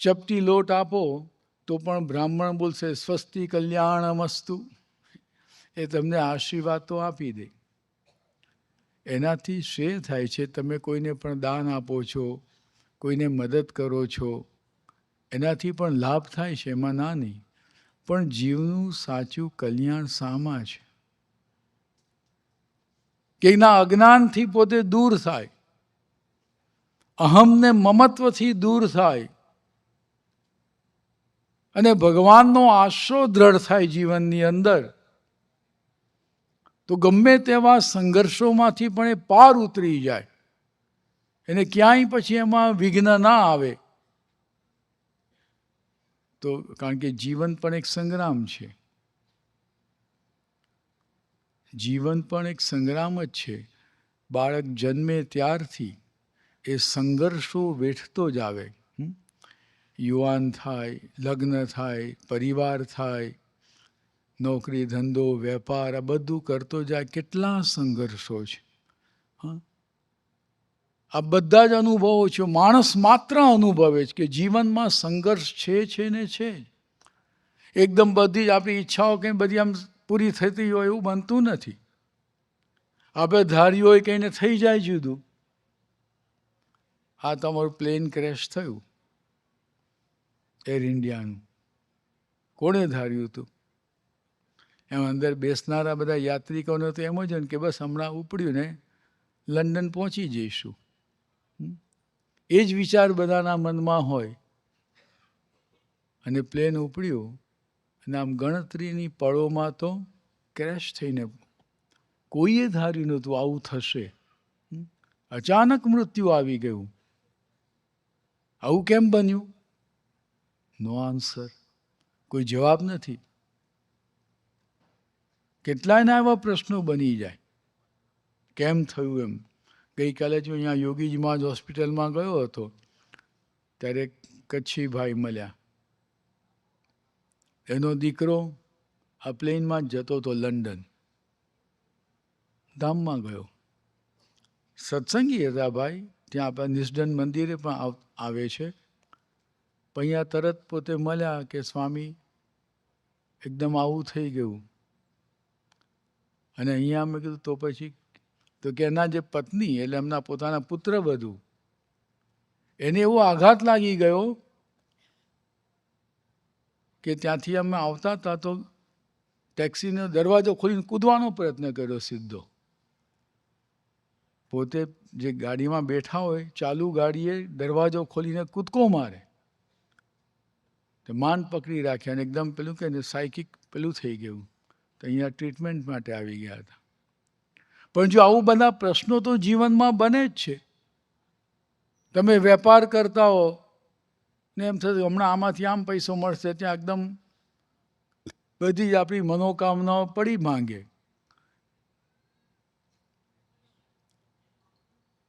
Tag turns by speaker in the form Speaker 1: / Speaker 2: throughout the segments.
Speaker 1: ચપટી લોટ આપો તો પણ બ્રાહ્મણ બોલશે સ્વસ્તિ કલ્યાણમસ્તુ, એ તમને આશીર્વાદ તો આપી દે. એનાથી શ્રેય થાય છે. તમે કોઈને પણ દાન આપો છો, કોઈને મદદ કરો છો, એનાથી પણ લાભ થાય છે, એમાં ના નહીં. પણ જીવનું સાચું કલ્યાણ શામાં છે કે એના અજ્ઞાનથી પોતે દૂર થાય, અહમને મમત્વથી દૂર થાય અને ભગવાનનો આશરો દ્રઢ થાય જીવનની અંદર, તો ગમે તેવા સંઘર્ષોમાંથી પણ એ પાર ઉતરી જાય. એને ક્યાંય પછી એમાં વિઘ્ન ના આવે. તો કારણ કે જીવન પણ એક સંગ્રામ છે. જીવન પણ એક સંગ્રામ જ છે. બાળક જન્મે ત્યારથી એ સંઘર્ષો વેઠતો જ આવે. યુવાન થાય, લગ્ન થાય, પરિવાર થાય, નોકરી ધંધો વેપાર આ બધું કરતો જાય. કેટલા સંઘર્ષો છે. આ બધા જ અનુભવો છે. માણસ માત્ર અનુભવે છે કે જીવનમાં સંઘર્ષ છે ને છે. એકદમ બધી જ આપણી ઈચ્છાઓ કંઈ બધી આમ પૂરી થતી હોય એવું બનતું નથી. આપણે ધાર્યું હોય કંઈને થઈ જાય જુદું. આ તમારું પ્લેન ક્રેશ થયું એર ઇન્ડિયાનું, કોણે ધાર્યું હતું? એમ અંદર બેસનારા બધા યાત્રિકોને તો એમ જ ને કે બસ હમણાં ઉપડ્યું ને લંડન પહોંચી જઈશું. એ જ વિચાર બધાના મનમાં હોય. અને પ્લેન ઉપડ્યું અને આમ ગણતરીની પળોમાં તો ક્રેશ થઈને, કોઈએ ધાર્યું નહોતું આવું થશે. અચાનક મૃત્યુ આવી ગયું. આવું કેમ બન્યું? નો આન્સર, કોઈ જવાબ નથી. કેટલાયના એવા પ્રશ્નો બની જાય, કેમ થયું એમ. ગઈકાલે જો અહીંયા યોગીજી મહારાજ હોસ્પિટલમાં ગયો હતો ત્યારે કચ્છી ભાઈ મળ્યા. એનો દીકરો આ પ્લેનમાં જ જતો હતો લંડન, ધામમાં ગયો. સત્સંગી હતા ભાઈ, ત્યાં આપણા નિષ્ઠન મંદિરે પણ આવે છે. પણ અહીંયા તરત પોતે મળ્યા કે સ્વામી એકદમ આવું થઈ ગયું. અને અહીંયા મેં કીધું તો પછી, તો કે એના જે પત્ની એટલે એમના પોતાના પુત્ર વધુ, એને એવો આઘાત લાગી ગયો કે ત્યાંથી અમે આવતા હતા તો ટેક્સીનો દરવાજો ખોલીને કૂદવાનો પ્રયત્ન કર્યો સીધો. પોતે જે ગાડીમાં બેઠા હોય ચાલુ ગાડીએ દરવાજો ખોલીને કૂદકો મારે તો માંડ પકડી રાખ્યા અને એકદમ પેલું કે સાયકિક પેલું થઈ ગયું. તો અહીંયા ટ્રીટમેન્ટ માટે આવી ગયા હતા. પણ જો આવું બધા પ્રશ્નો તો જીવનમાં બને જ છે. તમે વેપાર કરતા હો ને એમ થતું હમણાં આમાંથી આમ પૈસો મળશે, ત્યાં એકદમ બધી જ આપણી મનોકામનાઓ પડી માંગે.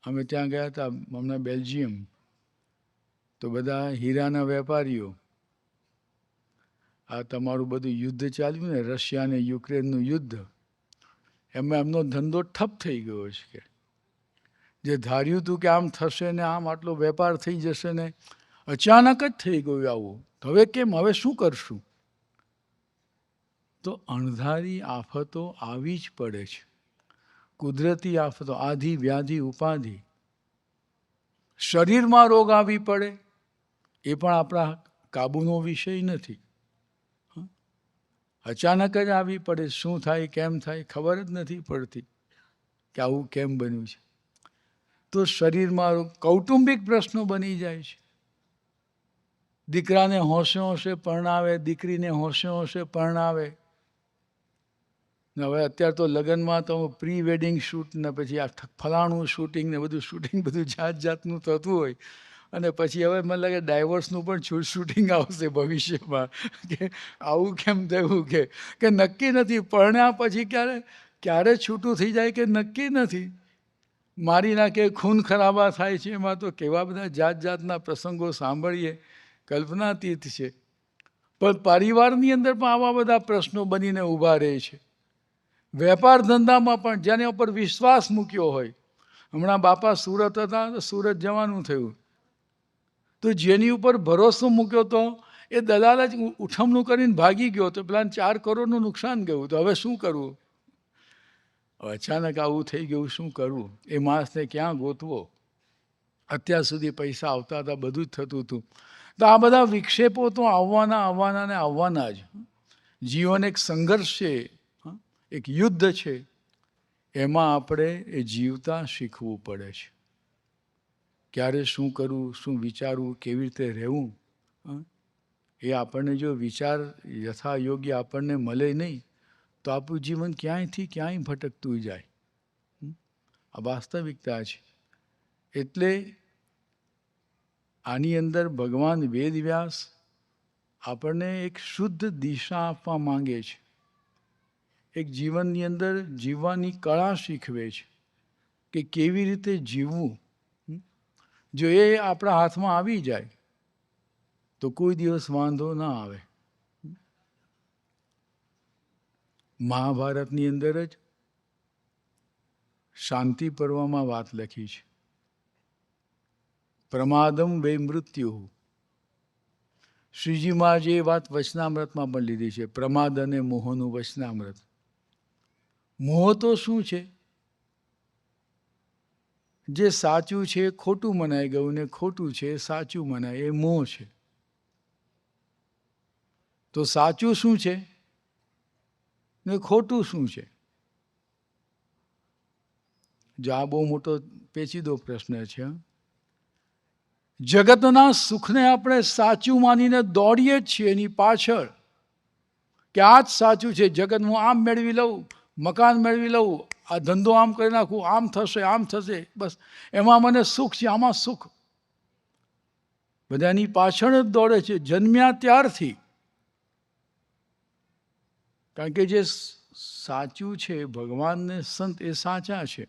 Speaker 1: અમે ત્યાં ગયા હતા હમણાં બેલ્જિયમ, તો બધા હીરાના વેપારીઓ, આ તમારું બધું યુદ્ધ ચાલ્યું ને રશિયા અને યુક્રેનનું યુદ્ધ, એમાં એમનો ધંધો ઠપ થઈ ગયો છે. કે જે ધાર્યું હતું કે આમ થશે ને આમ આટલો વેપાર થઈ જશે ને અચાનક જ થઈ ગયું આવું. તો હવે કેમ, હવે શું કરશું? તો અણધારી આફતો આવી જ પડે છે. કુદરતી આફતો, આધિ વ્યાધિ ઉપાધિ. શરીરમાં રોગ આવી પડે એ પણ આપણા કાબુનો વિષય નથી. અચાનક જ આવી પડે. શું થાય કેમ થાય ખબર જ નથી પડતી કે આવું કેમ બન્યું છે. તો શરીરમાં કૌટુંબિક પ્રશ્નો બની જાય છે. દીકરાને હોંશે હોંશે પરણાવે, દીકરીને હોંશે હોંશે પરણાવે. હવે અત્યારે તો લગ્નમાં તો પ્રી વેડિંગ શૂટ ને પછી આ ફલાણું શૂટિંગ ને બધું શૂટિંગ બધું જાત જાતનું થતું હોય. અને પછી હવે મને લાગે ડાયવોર્સનું પણ શૂટિંગ આવશે ભવિષ્યમાં કે આવું કેમ થયું કે નક્કી નથી. પરણ્યા પછી ક્યારે છૂટું થઈ જાય કે નક્કી નથી. મારી નાખે, ખૂન ખરાબા થાય છે. એમાં તો કેવા બધા જાત જાતના પ્રસંગો સાંભળીએ, કલ્પનાતીત છે. પણ પરિવારની અંદર પણ આવા બધા પ્રશ્નો બનીને ઊભા રહે છે. વેપાર ધંધામાં પણ જેના ઉપર વિશ્વાસ મૂક્યો હોય. હમણાં બાપા સુરત હતા તો સુરત જવાનું થયું. તો જેની ઉપર ભરોસો મૂક્યો તો એ દલાલ જ ઉઠમણું કરીને ભાગી ગયો, તો પેલા 4 કરોડનું નુકસાન ગયું. તો હવે શું કરવું? અચાનક આવું થઈ ગયું, શું કરવું? એ માણસને ક્યાં ગોતવો? અત્યાર સુધી પૈસા આવતા હતા, બધું જ થતું હતું. તો આ બધા વિક્ષેપો તો આવવાના ને આવવાના જ. જીવન એક સંઘર્ષ છે, એક યુદ્ધ છે. એમાં આપણે એ જીવતા શીખવું પડે છે. ક્યારે શું કરવું, શું વિચારવું, કેવી રીતે રહેવું, એ આપણને જો વિચાર યથાયોગ્ય આપણને મળે નહીં તો આપણું જીવન ક્યાંયથી ક્યાંય ભટકતું જાય. આ વાસ્તવિકતા છે. એટલે આની અંદર ભગવાન વેદવ્યાસ આપણને એક શુદ્ધ દિશા આપવા માંગે છે. એક જીવનની અંદર જીવવાની કળા શીખવે છે કે કેવી રીતે જીવવું. જો એ આપણા હાથમાં આવી જાય તો કોઈ દિવસ વાંધો ના આવે. મહાભારતની અંદર જ શાંતિ પર્વમાં વાત લખી છે. પ્રમાદમ વે મૃત્યુ. શ્રીજી મહારાજે એ વાત વચનામૃતમાં પણ લીધી છે. પ્રમાદ અને મોહનું વચનામૃત. મોહ તો શું છે? જે સાચું છે એ ખોટું મનાઈ ગયું ને ખોટું છે એ સાચું મનાય, એ મોહ છે. તો સાચું શું છે ને ખોટું શું છે? જો આ બહુ મોટો પેચીદો પ્રશ્ન છે. જગતના સુખને આપણે સાચું માનીને દોડીએ જ છીએ એની પાછળ, કે આ જ સાચું છે. જગત હું આમ મેળવી લઉં, મકાન મેળવી લઉં, આ ધંધો આમ કરી નાખું, આમ થશે આમ થશે, બસ એમાં મને સુખ છે, આમાં સુખ. બધાની પાછળ જ દોડે છે જન્મ્યા ત્યારથી. કારણ કે જે સાચું છે, ભગવાન ને સંત એ સાચા છે,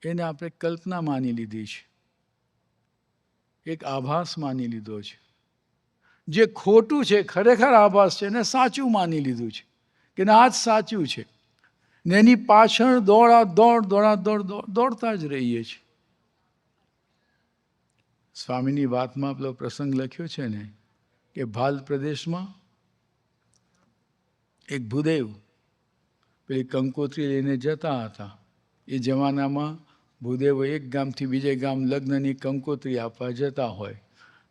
Speaker 1: એને આપણે કલ્પના માની લીધી છે, એક આભાસ માની લીધો છે. જે ખોટું છે ખરેખર આભાસ છે એને સાચું માની લીધું છે કે આ જ સાચું છે. ને એની પાછળ દોડતા જ રહીએ છીએ. સ્વામીની વાતમાં પેલો પ્રસંગ લખ્યો છે ને કે ભાલ પ્રદેશમાં એક ભૂદેવ પેલી કંકોત્રી લઈને જતા હતા. એ જમાનામાં ભૂદેવો એક ગામથી બીજે ગામ લગ્નની કંકોત્રી આપવા જતા હોય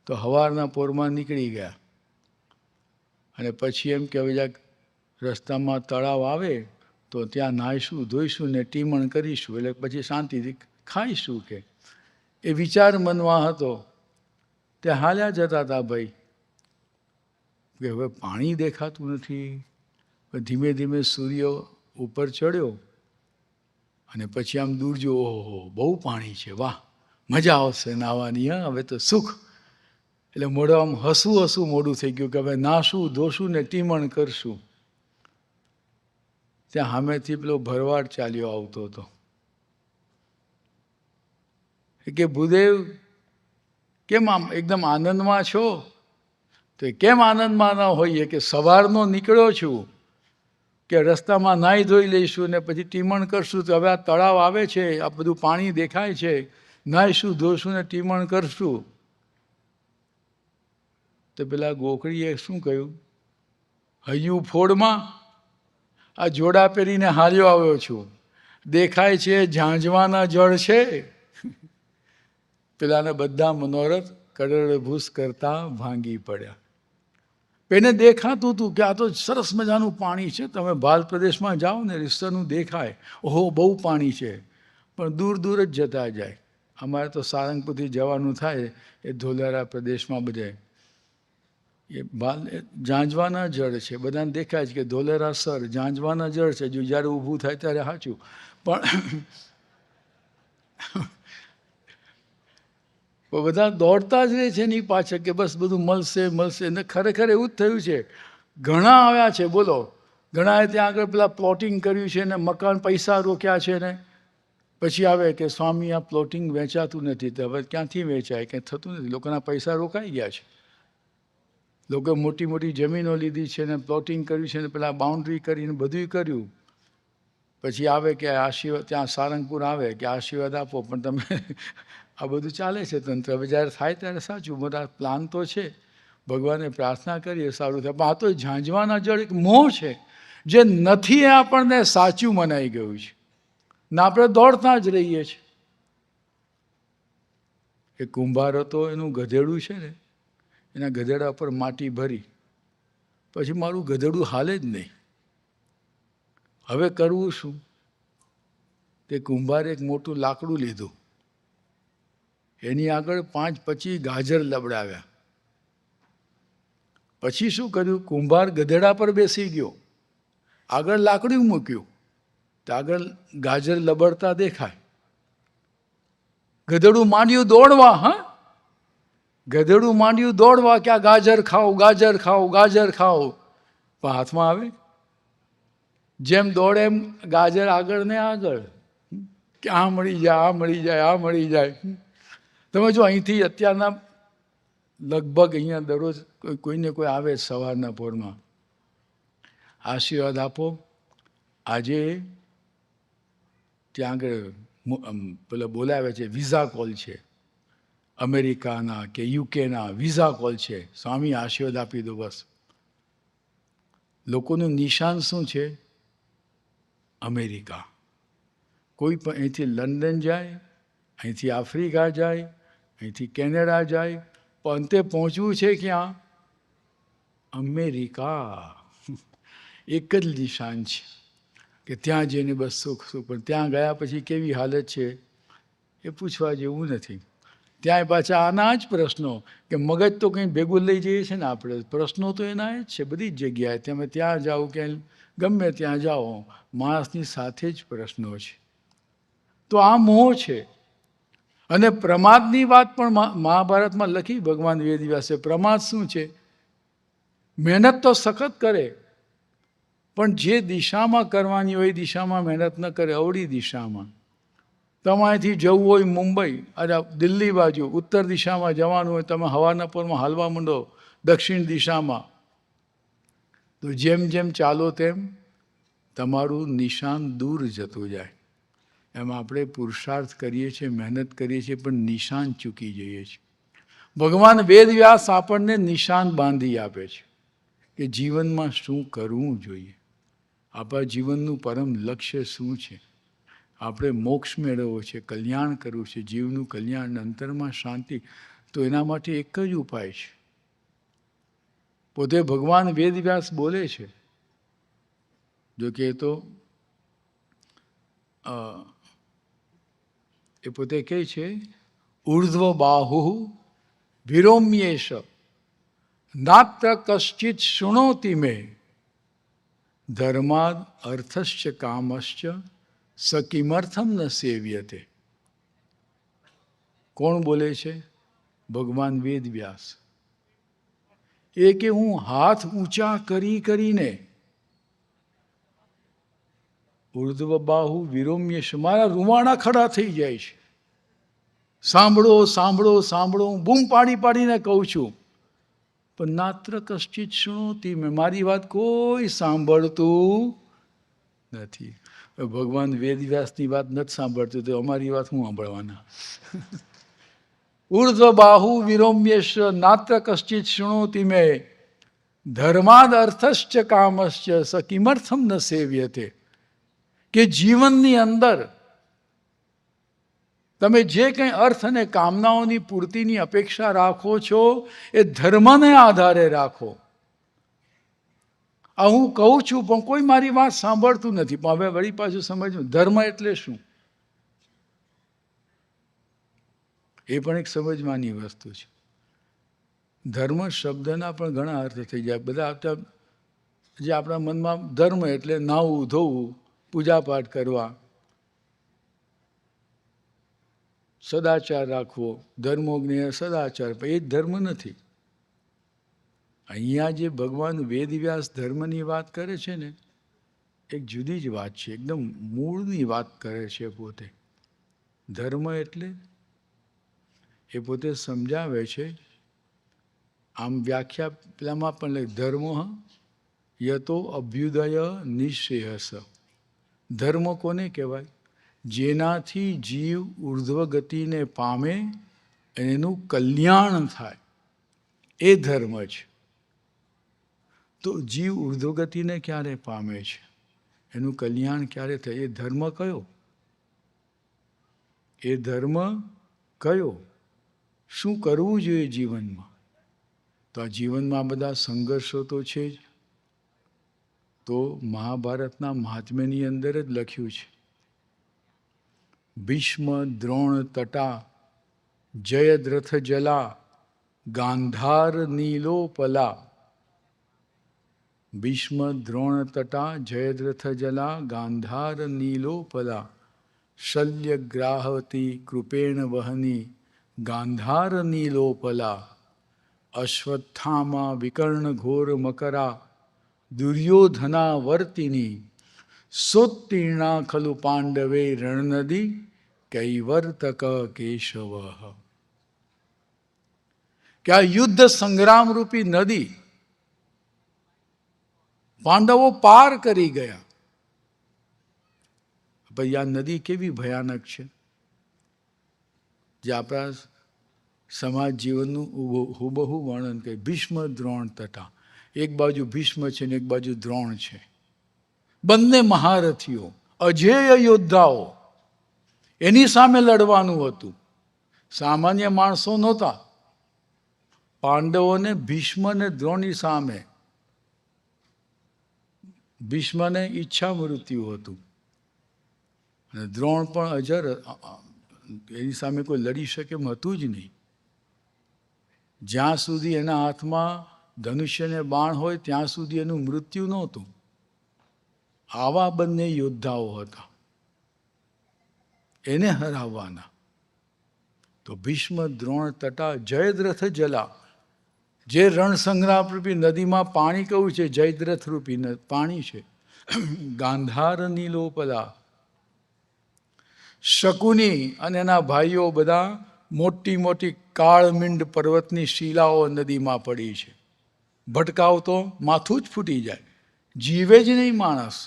Speaker 1: તો સવારના પોરમાં નીકળી ગયા અને પછી એમ કે હવે રસ્તામાં તળાવ આવે તો ત્યાં નાહીશું, ધોઈશું ને ટીમણ કરીશું, એટલે પછી શાંતિથી ખાઈશું. કે એ વિચાર મનમાં હતો. તે હાલ્યા જતા હતા ભાઈ કે હવે પાણી દેખાતું નથી. ધીમે ધીમે સૂર્ય ઉપર ચડ્યો અને પછી આમ દૂર જો, ઓહો બહુ પાણી છે, વાહ મજા આવશે નાહવાની, હવે તો સુખ. એટલે મોઢું આમ હસવું મોઢું થઈ ગયું કે હવે નાશું, ધોશું ને ટીમણ કરશું. ત્યાં સામેથી પેલો ભરવાડ ચાલ્યો આવતો હતો. કે ભૂદેવ કેમ આમ એકદમ આનંદમાં છો? તો કેમ આનંદમાં ના હોઈએ કે સવારનો નીકળ્યો છું કે રસ્તામાં નાહી ધોઈ લઈશું ને પછી ટીમણ કરશું, તો હવે આ તળાવ આવે છે, આ બધું પાણી દેખાય છે, નાહીશું ધોશું ને ટીમણ કરશું. તો પેલા ગોકળીએ શું કહ્યું? હૈયું ફોડમાં, આ જોડા પહેરીને હાલ્યો આવ્યો છું, દેખાય છે ઝાંઝવાના જળ છે. પેલાને બધા મનોરથ કરોડભૂસ કરતા ભાંગી પડ્યા. એને દેખાતું હતું કે આ તો સરસ મજાનું પાણી છે. તમે ભાલ પ્રદેશમાં જાઓ ને રીસરનું દેખાય, ઓહો બહુ પાણી છે, પણ દૂર દૂર જ જતા જાય. અમારે તો સારંગપુરથી જવાનું થાય એ ધોલેરા પ્રદેશમાં બધે એ ઝાંઝવાના જળ છે. બધાને દેખાય છે કે ધોલેરા સર ઝાંઝવાના જળ છે. જો જ્યારે ઊભું થાય ત્યારે સાચું, પણ બધા દોડતા જ રહે છે એની પાછળ કે બસ બધું મળશે મળશે. ને ખરેખર એવું જ થયું છે. ઘણા આવ્યા છે, બોલો, ઘણાએ ત્યાં આગળ પેલા પ્લોટિંગ કર્યું છે ને મકાન પૈસા રોક્યા છે ને પછી આવે કે સ્વામી આ પ્લોટિંગ વેચાતું નથી. તો હવે ક્યાંથી વેચાય? કંઈ થતું નથી. લોકોના પૈસા રોકાઈ ગયા છે. લોકો મોટી મોટી જમીનો લીધી છે ને પ્લોટિંગ કર્યું છે ને પેલા બાઉન્ડ્રી કરીને બધું કર્યું. પછી આવે કે આશીર્વાદ, ત્યાં સારંગપુર આવે કે આશીર્વાદ આપો, પણ તમે આ બધું ચાલે છે તંત્ર. હવે જ્યારે થાય ત્યારે સાચું, મોટા પ્લાન તો છે. ભગવાને પ્રાર્થના કરીએ સારું થાય. પણ આ તો ઝાંઝવાના જળ એક મોહ છે, જે નથી એ આપણને સાચું મનાઈ ગયું છે ને આપણે દોડતા જ રહીએ છીએ. એ કુંભાર હતો, એનું ગધેડું છે ને, એના ગધેડા પર માટી ભરી, પછી મારું ગધેડું હાલે જ નહીં. હવે કરવું શું? તે કુંભારે એક મોટું લાકડું લીધું, એની આગળ 5-25 ગાજર લબડાવ્યા. પછી શું કર્યું? કુંભાર ગધેડા પર બેસી ગયો, આગળ લાકડું મૂક્યું, તો આગળ ગાજર લબડતા દેખાય. ગધેડું માંડ્યું દોડવા. હા, ગધેડું માંડ્યું દોડવા કે આ ગાજર ખાઓ, ગાજર ખાઓ, ગાજર ખાઓ. પણ હાથમાં આવે? જેમ દોડે એમ ગાજર આગળ ને આગળ, કે આ મળી જાય, આ મળી જાય, આ મળી જાય. તમે જો અહીંથી અત્યારના લગભગ અહીંયા દરરોજ કોઈને કોઈ આવે સવારના પોરમાં, આશીર્વાદ આપો. આજે ત્યાં આગળ પેલા બોલાવે છે, વિઝા કોલ છે, અમેરિકાના કે યુકેના વિઝા કોલ છે. સ્વામી આશીર્વાદ આપી દો. બસ લોકોનું નિશાન શું છે? અમેરિકા. કોઈ પણ અહીંથી લંડન જાય, અહીંથી આફ્રિકા જાય, અહીંથી કેનેડા જાય, પણ અંતે પહોંચવું છે ક્યાં? અમેરિકા. એક જ નિશાન છે કે ત્યાં જઈને બસ સુખ સુખ. પણ ત્યાં ગયા પછી કેવી હાલત છે એ પૂછવા જેવું નથી. ત્યાં પાછા આના જ પ્રશ્નો, કે મગજ તો કંઈ ભેગું લઈ જઈએ છીએ ને આપણે, પ્રશ્નો તો એના જ છે બધી જ જગ્યાએ. તમે ત્યાં જાઓ કે ગમે ત્યાં જાઓ, માણસની સાથે જ પ્રશ્નો છે. તો આ મોહ છે. અને પ્રમાદની વાત પણ મહાભારતમાં લખી ભગવાન વેદવ્યાસે. પ્રમાદ શું છે? મહેનત તો સખત કરે, પણ જે દિશામાં કરવાની હોય એ દિશામાં મહેનત ન કરે, અવળી દિશામાં. તમારેથી જવું હોય મુંબઈ, અરે દિલ્હી બાજુ ઉત્તર દિશામાં જવાનું હોય, તમે હવાના પોરમાં હાલવા માંડો દક્ષિણ દિશામાં, તો જેમ જેમ ચાલો તેમ તમારું નિશાન દૂર જતું જાય. એમાં આપણે પુરુષાર્થ કરીએ છીએ, મહેનત કરીએ છીએ, પણ નિશાન ચૂકી જઈએ છીએ. ભગવાન વેદવ્યાસ આપણને નિશાન બાંધી આપે છે કે જીવનમાં શું કરવું જોઈએ, આપણા જીવનનું પરમ લક્ષ્ય શું છે. આપણે મોક્ષ મેળવવો છે, કલ્યાણ કરવું છે, જીવનું કલ્યાણ, અંતરમાં શાંતિ. તો એના માટે એક જ ઉપાય છે. પોતે ભગવાન વેદવ્યાસ બોલે છે, જો કે તો એ પોતે કહે છે, ઉર્ધ્વ બાહુ વિરોમ્યેશ નાત્ર કશ્ચિત શૃણોતિ મે ધર્માદ અર્થશ્ચ કામશ્ચ સકિમર્થમ ન સેવ્યતે. કોણ બોલે છે? ભગવાન વેદવ્યાસ. એ કે હું હાથ ઊંચા કરીને ઉર્ધ્વ બાહુ વિરોમ્યેશ, મારા રૂવાણા ખડા થઈ જાય છે. સાંભળો સાંભળો સાંભળો, હું બૂમ પાડી પાડીને કહું છું, પણ નાત્ર કશ્ચિત શૃણોતિ મેં, મારી વાત કોઈ સાંભળતું નથી. ભગવાન વેદવ્યાસની વાત નથી સાંભળતું તો અમારી વાત હું સાંભળવાના? ઉર્ધ્વ બાહુ વિરોમ્યેશ નાત્ર કશ્ચિત શૃણોતિ મે ધર્માદ અર્થશ્ચ કામશ્ચ સકિમર્થમ ન સેવ્યતે. કે જીવનની અંદર તમે જે કંઈ અર્થ અને કામનાઓની પૂર્તિની અપેક્ષા રાખો છો એ ધર્મને આધારે રાખો. આ હું કહું છું પણ કોઈ મારી વાત સાંભળતું નથી. પણ હવે વળી પાછું સમજવું, ધર્મ એટલે શું? એ પણ એક સમજવાની વસ્તુ છે. ધર્મ શબ્દના પણ ઘણા અર્થ થઈ જાય. બધા જે આપણા મનમાં ધર્મ એટલે નાહવું ધોવું, પૂજાપાઠ કરવા, સદાચાર રાખવો, ધર્મોજ્ઞ સદાચાર, પણ એ જ ધર્મ નથી. અહીંયા જે ભગવાન વેદવ્યાસ ધર્મની વાત કરે છે ને, એક જુદી જ વાત છે, એકદમ મૂળની વાત કરે છે પોતે. ધર્મ એટલે એ પોતે સમજાવે છે. આમ વ્યાખ્યા પેલામાં પણ ધર્મ યતો અભ્યુદય નિશ્રેયસ. ધર્મ કોને કહેવાય? જેનાથી જીવ ઉર્ધ્વ ગતિને પામે અને એનું કલ્યાણ થાય, એ ધર્મ છે. તો જીવ ઉર્ધ્વ ગતિને ક્યારે પામે છે, એનું કલ્યાણ ક્યારે થાય, એ ધર્મ કયો? એ ધર્મ કયો? શું કરવું જોઈએ જીવનમાં? તો આ જીવનમાં બધા સંઘર્ષો તો છે જ. તો મહાભારતના મહાત્મ્યની અંદર જ લખ્યું છે, ભીષ્મ દ્રોણ તટા જયદ્રથ જલા ગાંધાર નીલોપલા. ભીષ્મ દ્રોણ તટા જયદ્રથ જલા ગાંધાર નીલોપલા શલ્યગ્રાહવતી કૃપેણ વહની ગાંધાર નીલોપલા અશ્વત્થામા વિકર્ણ ઘોર મકરા દુર્યોધના વર્તિની સોત્તીર્ણા ખલુ પાંડવે રણનદી કૈવર્તક કેશવ. કે આ યુદ્ધ સંગ્રામ રૂપી નદી પાંડવો પાર કરી ગયા. ભાઈ આ નદી કેવી ભયાનક છે, જે આપણા સમાજ જીવનનું હુબહુ વર્ણન કરે. ભીષ્મ દ્રોણ તટા, એક બાજુ ભીષ્મ છે ને એક બાજુ દ્રોણ છે, બંને મહારથીઓ, અજેય યોદ્ધાઓ. એની સામે લડવાનું હતું, સામાન્ય માણસો નહોતા. પાંડવોને ભીષ્મ ને દ્રોણની સામે, ભીષ્મને ઈચ્છા મૃત્યુ હતું અને દ્રોણ પણ અજર, એની સામે કોઈ લડી શકે એમ હતું જ નહીં. જ્યાં સુધી એના હાથમાં ધનુષ્યને બાણ હોય ત્યાં સુધી એનું મૃત્યુ નહોતું. આવા બંને યોદ્ધાઓ હતા, એને હરાવવાના. તો ભીષ્મ દ્રોણ તટા જયદ્રથ જલા, જે રણસંગ્રામ રૂપી નદીમાં પાણી કયું છે, જયદ્રથ રૂપી પાણી છે. ગાંધાર નીલોપલા, શકુની અને એના ભાઈઓ બધા મોટી મોટી કાળમિંડ પર્વતની શિલાઓ નદીમાં પડી છે. ભટકાવ તો માથું જ ફૂટી જાય, જીવે જ નહીં માણસ.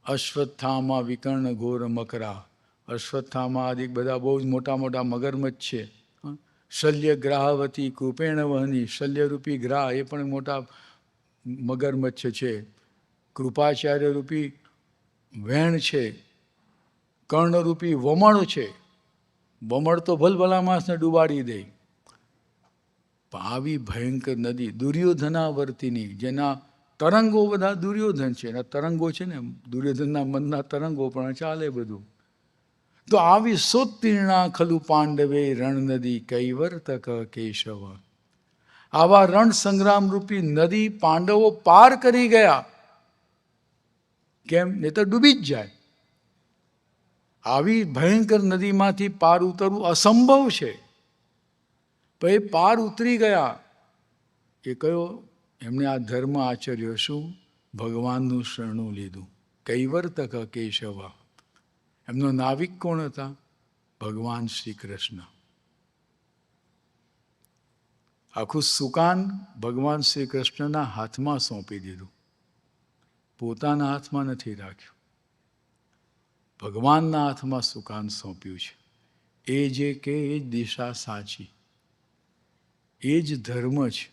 Speaker 1: અશ્વત્થામા વિકર્ણ ઘોર મકરા, અશ્વત્થામા આદિ બધા બહુ જ મોટા મોટા મગરમચ્છ છે. શલ્ય ગ્રાહવતી કૃપેણ વહની, શલ્યરૂપી ગ્રાહ એ પણ મોટા મગરમચ્છ છે. કૃપાચાર્ય રૂપી વેણ છે, કર્ણરૂપી વમળ છે. વમળ તો ભલભલા માણસને ડૂબાડી દે. આવી ભયંકર નદી દુર્યોધનાવર્તિની, જેના તરંગો બધા દુર્યોધન છે. એના તરંગો છે ને, દુર્યોધનના મનના તરંગો પણ ચાલે બધું. તો આવી સોત્તીર્ણા ખલુ પાંડવે રણનદી કૈવર્તક કેશવ. આવા રણ સંગ્રામ રૂપી નદી પાંડવો પાર કરી ગયા. કેમ? નહીં તો ડૂબી જ જાય. આવી ભયંકર નદીમાંથી પાર ઉતરવું અસંભવ છે, પણ એ પાર ઉતરી ગયા. એ કયો? એમણે આ ધર્મ આચર્યો. શું? ભગવાનનું શરણું લીધું. કૈવર્તક કેશવ. એમનો નાવિક કોણ હતા? ભગવાન શ્રી કૃષ્ણ. આખું સુકાન ભગવાન શ્રી કૃષ્ણના હાથમાં સોંપી દીધું, પોતાના હાથમાં નથી રાખ્યું. ભગવાનના હાથમાં સુકાન સોંપ્યું છે. એ જે કે એ જ દિશા સાચી, એ જ ધર્મ છે.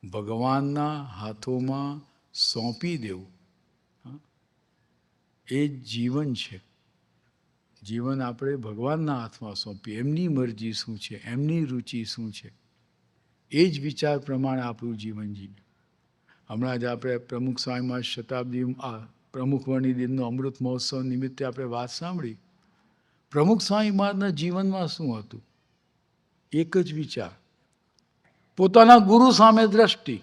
Speaker 1: ભગવાનના હાથોમાં સોંપી દેવું એ જ જીવન છે. જીવન આપણે ભગવાનના હાથમાં સોંપીએ. એમની મરજી શું છે, એમની રુચિ શું છે, એ જ વિચાર પ્રમાણે આપણું જીવન જીવીએ. હમણાં જ આપણે પ્રમુખ સ્વામીમાં શતાબ્દી પ્રમુખવર્ણી દિનનો અમૃત મહોત્સવ નિમિત્તે આપણે વાત સાંભળી. પ્રમુખ સ્વામી મહારાજના જીવનમાં શું હતું? એક જ વિચાર, પોતાના ગુરુ સામે દ્રષ્ટિ.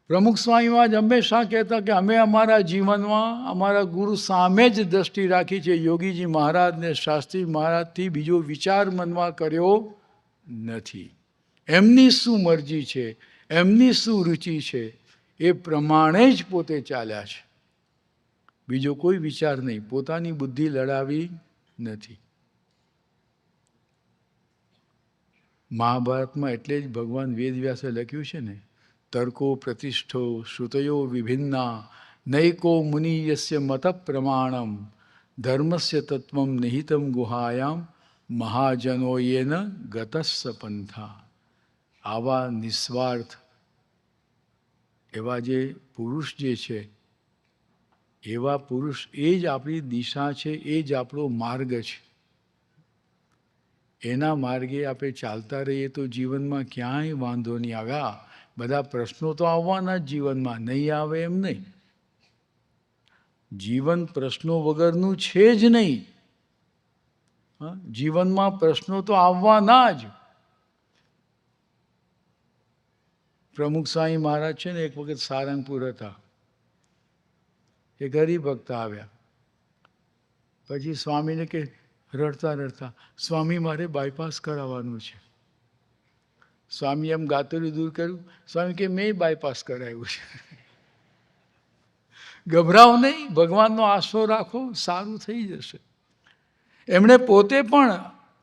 Speaker 1: પ્રમુખ સ્વામી મહારાજ હંમેશા કહેતા કે અમે અમારા જીવનમાં અમારા ગુરુ સામે જ દ્રષ્ટિ રાખી છે. યોગીજી મહારાજને શાસ્ત્રી મહારાજથી બીજો વિચાર મનમાં કર્યો નથી. એમની શું મરજી છે, એમની શું રુચિ છે, એ પ્રમાણે જ પોતે ચાલ્યા છે. બીજો કોઈ વિચાર નહીં, પોતાની બુદ્ધિ લડાવી નથી. મહાભારતમાં એટલે જ ભગવાન વેદવ્યાસે લખ્યું છે ને, તર્કો પ્રતિષ્ઠો શ્રુતયો વિભિન્ના નૈકો મુનિ યસ્ય મત પ્રમાણમ ધર્મસ્ય તત્વમ નિહિતમ ગુહાયામ મહાજનોયેન ગતસ્સ પંથા. આવા નિસ્વાર્થ એવા જે પુરુષ જે છે, એવા પુરુષ એ જ આપણી દિશા છે, એ જ આપણો માર્ગ છે. એના માર્ગે આપણે ચાલતા રહીએ તો જીવનમાં ક્યાંય વાંધો નહીં આવે. બધા પ્રશ્નો તો આવવાના જ જીવનમાં, નહીં આવે એમ નહીં. જીવન પ્રશ્નો વગરનું છે જ નહીં. જીવનમાં પ્રશ્નો તો આવવાના જ. પ્રમુખ સ્વામી મહારાજ છે ને, એક વખત સારંગપુર હતા. એ હરિભક્ત આવ્યા. પછી સ્વામીને કે રડતા રડતા, સ્વામી મારે બાયપાસ કરાવવાનું છે. સ્વામી એમ ગાતરું દૂર કર્યું. સ્વામી કે મેં બાયપાસ કરાવ્યું છે. ગભરાવ નહીં, ભગવાનનો આશરો રાખો, સારું થઈ જશે. એમણે પોતે પણ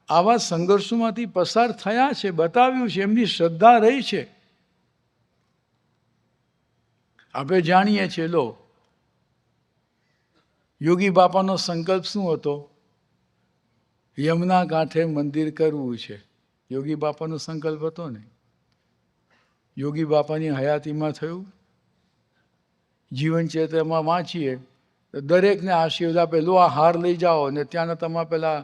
Speaker 1: આવા સંઘર્ષોમાંથી પસાર થયા છે, બતાવ્યું છે, એમની શ્રદ્ધા રહી છે. આપણે જાણીએ છીએ. લો, યોગી બાપાનો સંકલ્પ શું હતો? યમુના કાંઠે મંદિર કરવું છે. યોગી બાપાનો સંકલ્પ હતો ને. યોગી બાપાની હયાતીમાં થયું. જીવન ચેતનમાં વાંચીએ તો દરેકને આશીર્વાદ આપે, લો આ હાર લઈ જાઓ ને ત્યાંના તમે પેલા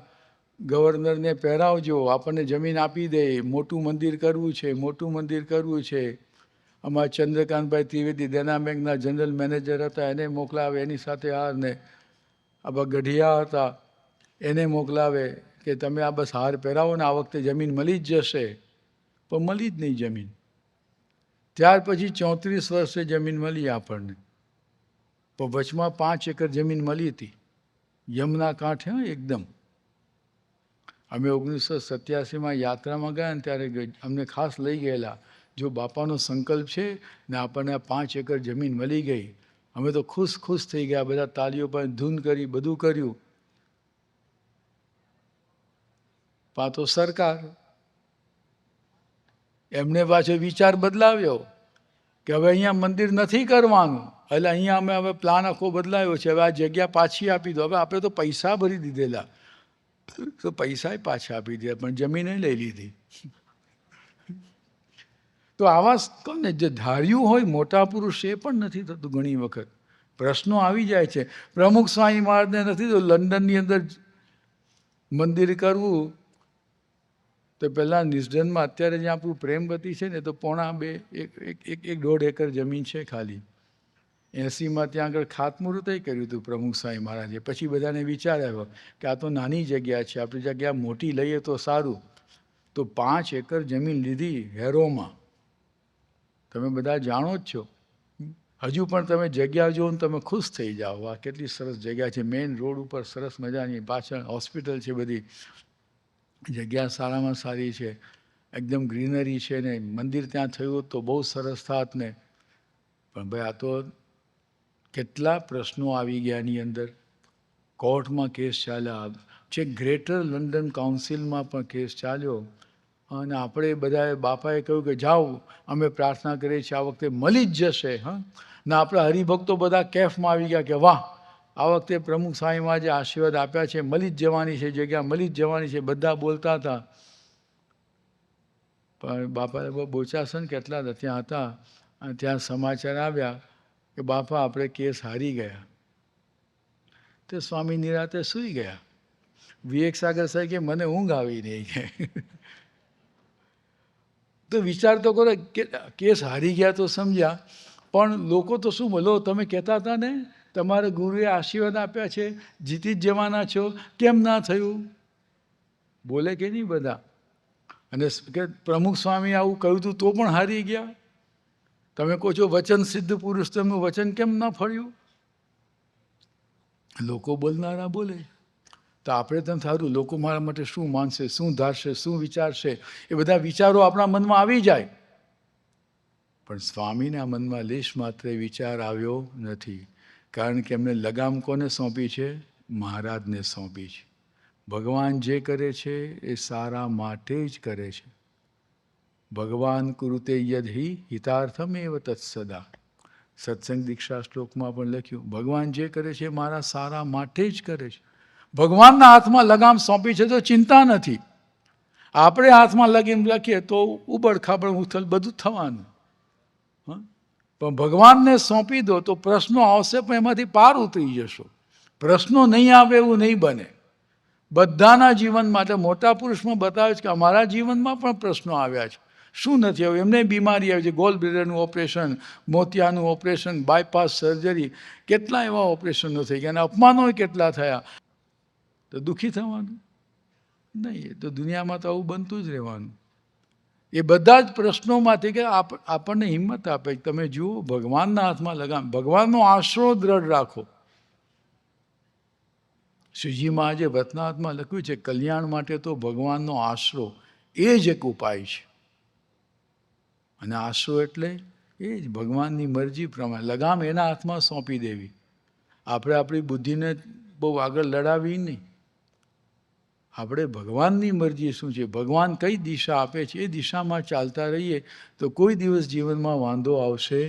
Speaker 1: ગવર્નરને પહેરાવજો, આપણને જમીન આપી દે, મોટું મંદિર કરવું છે, મોટું મંદિર કરવું છે. અમારા ચંદ્રકાંતભાઈ ત્રિવેદી દેના બેંકના જનરલ મેનેજર હતા, એને મોકલાવે, એની સાથે હાર ને આ ગઢિયા હતા, એને મોકલાવે કે તમે આ બસ હાર પહેરાવો ને આ વખતે જમીન મળી જ જશે. પણ મળી જ નહીં જમીન. ત્યાર પછી 34 વર્ષે જમીન મળી આપણને. પણ વચમાં 5 એકર જમીન મળી હતી, યમુના કાંઠે એકદમ. અમે 1987માં યાત્રામાં ગયા ને ત્યારે અમને ખાસ લઈ ગયેલા. જો બાપાનો સંકલ્પ છે ને આપણને 5 એકર જમીન મળી ગઈ, અમે તો ખુશ થઈ ગયા. બધા તાલીઓ પર ધૂન કરી, બધું કર્યું. પાછો સરકાર એમને પાછો વિચાર બદલાવ્યો કે હવે અહીંયા મંદિર નથી કરવાનું. એટલે અહીંયા અમે હવે પ્લાન આખો બદલાયો છે. હવે આ જગ્યા પાછી આપી દો. હવે આપણે તો પૈસા ભરી દીધેલા, તો પૈસા પાછા આપી દીધા, પણ જમીન લઈ લીધી. તો આવા કોને જે ધાર્યું હોય મોટા પુરુષ, એ પણ નથી થતું. ઘણી વખત પ્રશ્નો આવી જાય છે. પ્રમુખ સ્વામી મહારાજને નથી તો લંડનની અંદર મંદિર કરવું, તો પહેલાં નિર્જનમાં અત્યારે જ્યાં આપણું પ્રેમવતી છે ને, તો 1.5 એકર જમીન છે ખાલી. 80માં ત્યાં આગળ ખાતમુહૂર્ત કર્યું હતું પ્રમુખ સ્વામી મહારાજે. પછી બધાને વિચાર આવ્યો કે આ તો નાની જગ્યા છે, આપણી જગ્યા મોટી લઈએ તો સારું. તો 5 એકર જમીન લીધી હેરોમાં. તમે બધા જાણો જ છો. હજુ પણ તમે જગ્યા જુઓ ને તમે ખુશ થઈ જાઓ. આ કેટલી સરસ જગ્યા છે. મેઇન રોડ ઉપર સરસ મજાની, પાછળ હોસ્પિટલ છે, બધી જગ્યા સારામાં સારી છે, એકદમ ગ્રીનરી છે ને. મંદિર ત્યાં થયું તો બહુ સરસ થાત ને. પણ ભાઈ આ તો કેટલા પ્રશ્નો આવી ગયા એની અંદર. કોર્ટમાં કેસ ચાલ્યા છે, ગ્રેટર લંડન કાઉન્સિલમાં પણ કેસ ચાલ્યો. અને આપણે બધાએ બાપાએ કહ્યું કે જાઓ, અમે પ્રાર્થના કરીએ છીએ આ વખતે મળી જ જશે. ને આપણા હરિભક્તો બધા કેફમાં આવી ગયા કે વાહ, આ વખતે પ્રમુખ સ્વામીમાં જે આશીર્વાદ આપ્યા છે, મળી જ જવાની છે જગ્યા, મળી જ જવાની છે, બધા બોલતા હતા. પણ બાપા બોચાસન કેટલા હતા ત્યાં હતા, અને ત્યાં સમાચાર આવ્યા કે બાપા આપણે કેસ હારી ગયા. તો સ્વામી નિરાતે સૂઈ ગયા. વિવેક સાગર સાહેબ કે મને ઊંઘ આવી નહીં. તો વિચાર તો કરો, કેસ હારી ગયા તો સમજ્યા, પણ લોકો તો શું બોલો, તમે કહેતા હતા ને તમારા ગુરુએ આશીર્વાદ આપ્યા છે, જીતી જ જવાના છો, કેમ ના થયું? બોલે કે નહીં બધા? અને કે પ્રમુખ સ્વામી આવું કહ્યું હતું તો પણ હારી ગયા. તમે કહો છો વચન સિદ્ધ પુરુષ, તેમનું વચન કેમ ના ફળ્યું? લોકો બોલનારા બોલે. તો આપણે તેમ સારું, લોકો મારા માટે શું માનશે, શું ધારશે, શું વિચારશે, એ બધા વિચારો આપણા મનમાં આવી જાય. પણ સ્વામીના મનમાં લેશ માત્ર વિચાર આવ્યો નથી. કારણ કે એમને લગામ કોને સોંપી છે? મહારાજને સોંપી છે. ભગવાન જે કરે છે એ સારા માટે જ કરે છે. ભગવાન કુરુતે યદ હિ હિતાર્થમેવ તત્સદા. સત્સંગ દીક્ષા શ્લોકમાં પણ લખ્યું, ભગવાન જે કરે છે મારા સારા માટે જ કરે છે. ભગવાનના હાથમાં લગામ સોંપી છે તો ચિંતા નથી. આપણે હાથમાં લગીને લખીએ તો ઉબડ ખાબડ ઉથલ બધું થવાનું. પણ ભગવાનને સોંપી દો તો પ્રશ્નો આવશે પણ એમાંથી પાર ઉતરી જશો. પ્રશ્નો નહીં આવે એવું નહીં બને. બધાના જીવન માટે મોટા પુરુષમાં બતાવે છે કે અમારા જીવનમાં પણ પ્રશ્નો આવ્યા છે. શું નથી આવ્યું? એમને બીમારી આવી છે, ગોલ્ડ બ્લેડરનું ઓપરેશન, મોતિયાનું ઓપરેશન, બાયપાસ સર્જરી, કેટલા એવા ઓપરેશનો થઈ ગયા અને અપમાનો કેટલા થયા. તો દુઃખી થવાનું નહીં. તો દુનિયામાં તો આવું બનતું જ રહેવાનું. એ બધા જ પ્રશ્નોમાંથી કે આપણને હિંમત આપે. તમે જુઓ, ભગવાનના હાથમાં લગામ, ભગવાનનો આશરો દ્રઢ રાખો. શ્રીજીમાં આજે વતનાથમાં લખ્યું છે, કલ્યાણ માટે તો ભગવાનનો આશરો એ જ એક ઉપાય છે. અને આશરો એટલે એ જ ભગવાનની મરજી પ્રમાણે લગામ એના હાથમાં સોંપી દેવી. આપણે આપણી બુદ્ધિને બહુ આગળ લડાવી નહીં. આપણે ભગવાનની મરજી શું છે, ભગવાન કઈ દિશા આપે છે એ દિશામાં ચાલતા રહીએ તો કોઈ દિવસ જીવનમાં વાંધો આવશે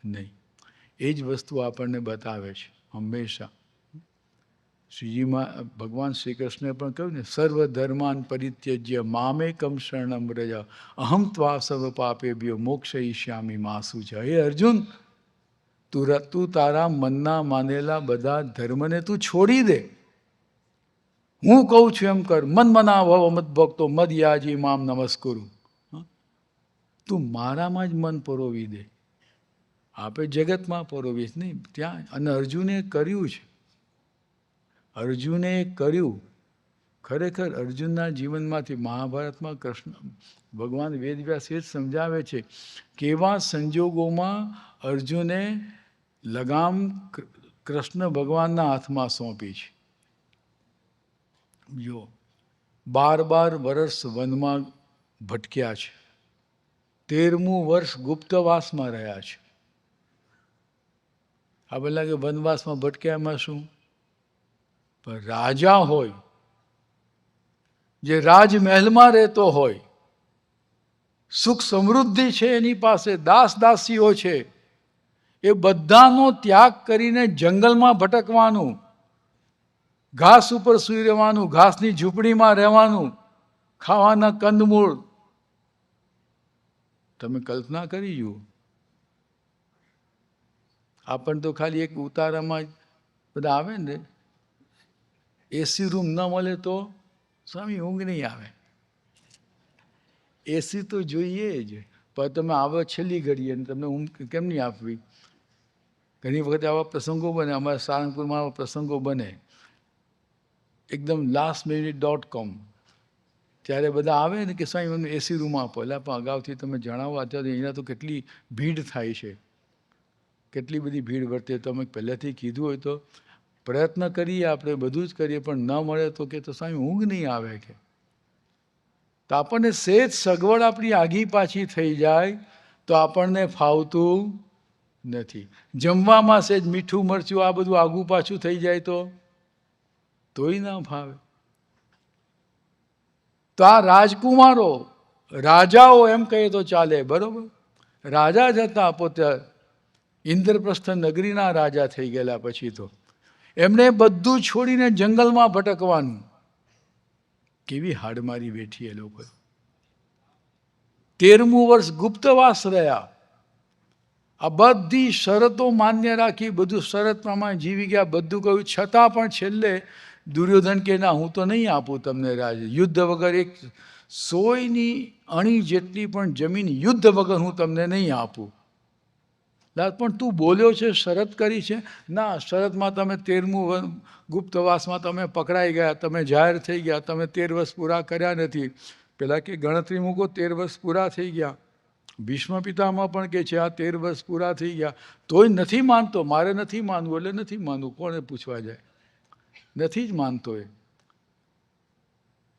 Speaker 1: નહીં. એ જ વસ્તુ આપણને બતાવે છે હંમેશા. શ્રીજીમાં ભગવાન શ્રી કૃષ્ણે પણ કહ્યું ને, સર્વ ધર્માન પરિત્યજ્ય મામેકમ શરણમ વ્રજ અહમ ત્વા સર્વ પાપેભ્યો મોક્ષયિષ્યામિ મા શુચઃ. હે અર્જુન, તું તારા મનના માનેલા બધા ધર્મને તું છોડી દે. હું કહું છું એમ કર. મન મના ભવ મદ ભક્તો મદ યાજી મામ નમસ્કુરુ. તું મારામાં જ મન પરોવી દે. આપણે જગતમાં પરોવીશ નહીં ત્યાં. અને અર્જુને કર્યું છે. અર્જુને કર્યું. ખરેખર અર્જુનના જીવનમાંથી મહાભારતમાં કૃષ્ણ ભગવાન વેદવ્યાસ એ જ સમજાવે છે કેવા સંજોગોમાં અર્જુને લગામ કૃષ્ણ ભગવાનના હાથમાં સોંપી છે. જો 12 વર્ષ વનમાં ભટક્યા છે, 13મું વર્ષ ગુપ્તવાસમાં રહ્યા છે. આપણે લાગે વનવાસમાં ભટક્યા એમાં શું? પણ રાજા હોય, જે રાજમહેલમાં રહેતો હોય, સુખ સમૃદ્ધિ છે એની પાસે, દાસ દાસીઓ છે, એ બધાનો ત્યાગ કરીને જંગલમાં ભટકવાનું, ઘાસ ઉપર સૂઈ રહેવાનું, ઘાસની ઝૂંપડીમાં રહેવાનું, ખાવાના કંદમૂળ. તમે કલ્પના કરી જુઓ. આપણને તો ખાલી એક ઉતારામાં બધા આવે ને, એસી રૂમ ન મળે તો સ્વામી ઊંઘ નહીં આવે. એસી તો જોઈએ જ, પણ તમે આવો છેલ્લી ઘડીએ તમને ઊંઘ કેમ નહીં આપવી? ઘણી વખત આવા પ્રસંગો બને, અમારા સારંગપુરમાં આવા પ્રસંગો બને, એકદમ lastminute.com. ત્યારે બધા આવે ને કે સ્વામી મને એસી રૂમ આપો. એટલે પણ અગાઉથી તમે જણાવો, અત્યારે અહીંયા તો કેટલી ભીડ થાય છે, કેટલી બધી ભીડ વર્તે. તમે પહેલેથી કીધું હોય તો પ્રયત્ન કરીએ, આપણે બધું જ કરીએ, પણ ન મળે તો કે તો સ્વામી ઊંઘ નહીં આવે કે. તો આપણને સેજ સગવડ આપણી આગી પાછી થઈ જાય તો આપણને ફાવતું નથી. જમવામાં સેજ મીઠું મરચું આ બધું આગું પાછું થઈ જાય તોય ના ફાવે. તો આ રાજકુમારો, રાજાઓ એમ કહીએ તો ચાલે, બરોબર? રાજા જ હતા, પોતે ઇન્દ્રપ્રસ્થ નગરીના રાજા થઈ ગયેલા પછી તો એમણે બધું છોડીને જંગલમાં ભટકવાનું. કેવી હાડમારી બેઠી એ લોકો. 13મું વર્ષ ગુપ્તવાસ રહ્યા. આ બધી શરતો માન્ય રાખી, બધું શરત પ્રમાણે જીવી ગયા, બધું કહ્યું, છતાં પણ છેલ્લે દુર્યોધન કે ના, હું તો નહીં આપું તમને રાજ. યુદ્ધ વગર એક સોયની અણી જેટલી પણ જમીન યુદ્ધ વગર હું તમને નહીં આપું. પણ તું બોલ્યો છે, શરત કરી છે. ના, શરતમાં તમે 13મું ગુપ્તવાસમાં તમે પકડાઈ ગયા, તમે જાહેર થઈ ગયા, તમે 13 વર્ષ પૂરા કર્યા નથી. પેલા કે ગણતરી મૂકો, 13 વર્ષ પૂરા થઈ ગયા. ભીષ્મ પિતામાં પણ કે છે આ 13 વર્ષ પૂરા થઈ ગયા, તોય નથી માનતો. મારે નથી માનવું એટલે નથી માનવું, કોને પૂછવા જાય? નથી જ માનતો એ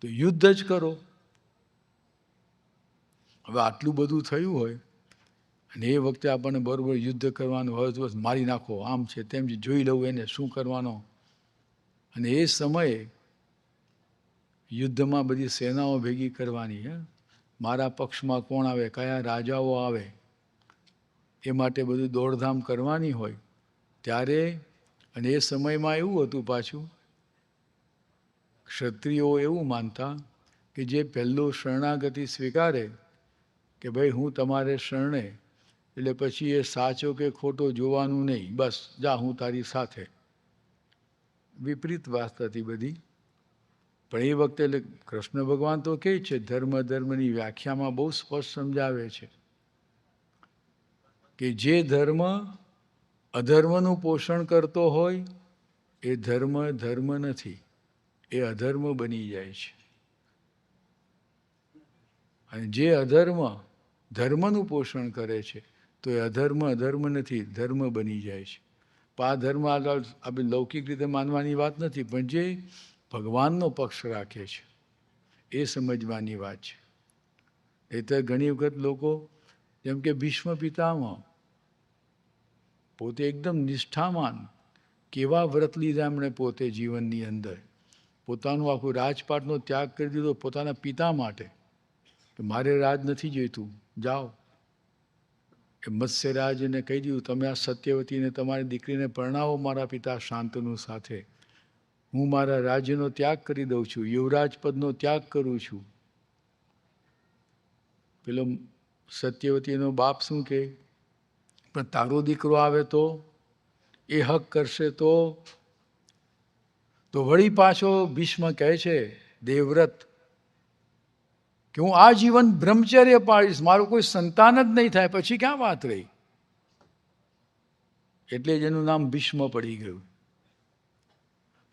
Speaker 1: તો યુદ્ધ જ કરો. હવે આટલું બધું થયું હોય અને એ વખતે આપણને બરોબર યુદ્ધ કરવાનું હોય તો બસ મારી નાખો, આમ છે તેમ છે, જોઈ લઉં એને શું કરવાનો. અને એ સમયે યુદ્ધમાં બધી સેનાઓ ભેગી કરવાની. મારા પક્ષમાં કોણ આવે, કયા રાજાઓ આવે, એ માટે બધું દોડધામ કરવાની હોય ત્યારે. અને એ સમયમાં એવું હતું પાછું, ક્ષત્રિયો એવું માનતા કે જે પહેલું શરણાગતિ સ્વીકારે કે ભાઈ હું તમારે શરણે, એટલે પછી એ સાચો કે ખોટો જોવાનું નહીં, બસ જા હું તારી સાથે. વિપરીત વાત હતી બધી. પણ એ વખતે એટલે કૃષ્ણ ભગવાન તો કહે છે, ધર્મ ધર્મની વ્યાખ્યામાં બહુ સ્પષ્ટ સમજાવે છે કે જે ધર્મ અધર્મનું પોષણ કરતો હોય એ ધર્મ ધર્મ નથી, એ અધર્મ બની જાય છે. અને જે અધર્મ ધર્મનું પોષણ કરે છે તો એ અધર્મ અધર્મ નથી, ધર્મ બની જાય છે. પણ આ ધર્મ આપણે લૌકિક રીતે માનવાની વાત નથી, પણ જે ભગવાનનો પક્ષ રાખે છે એ સમજવાની વાત છે. એ તો ઘણી વખત લોકો જેમ કે ભીષ્મ પિતામહ પોતે એકદમ નિષ્ઠામાન, કેવા વ્રત લીધા એમણે પોતે જીવનની અંદર, પોતાનું આખું રાજપાટનો ત્યાગ કરી દીધો પોતાના પિતા માટે કે મારે રાજ નથી જોઈતું, જાઓ. એ મત્સ્યરાજને કહી દીધું તમે આ સત્યવતીને તમારી દીકરીને પરણાવો મારા પિતા શાંતનુ સાથે, હું મારા રાજ્યનો ત્યાગ કરી દઉં છું, યુવરાજ પદનો ત્યાગ કરું છું. પેલો સત્યવતીનો બાપ શું કહે, પણ તારો દીકરો આવે તો એ હક કરશે તો વળી પાછો ભીષ્મ કહે છે દેવવ્રત કે હું આ જીવન બ્રહ્મચર્ય પાળીશ, મારું કોઈ સંતાન જ નહીં થાય, પછી ક્યાં વાત રહી. એટલે જ એનું નામ ભીષ્મ પડી ગયું.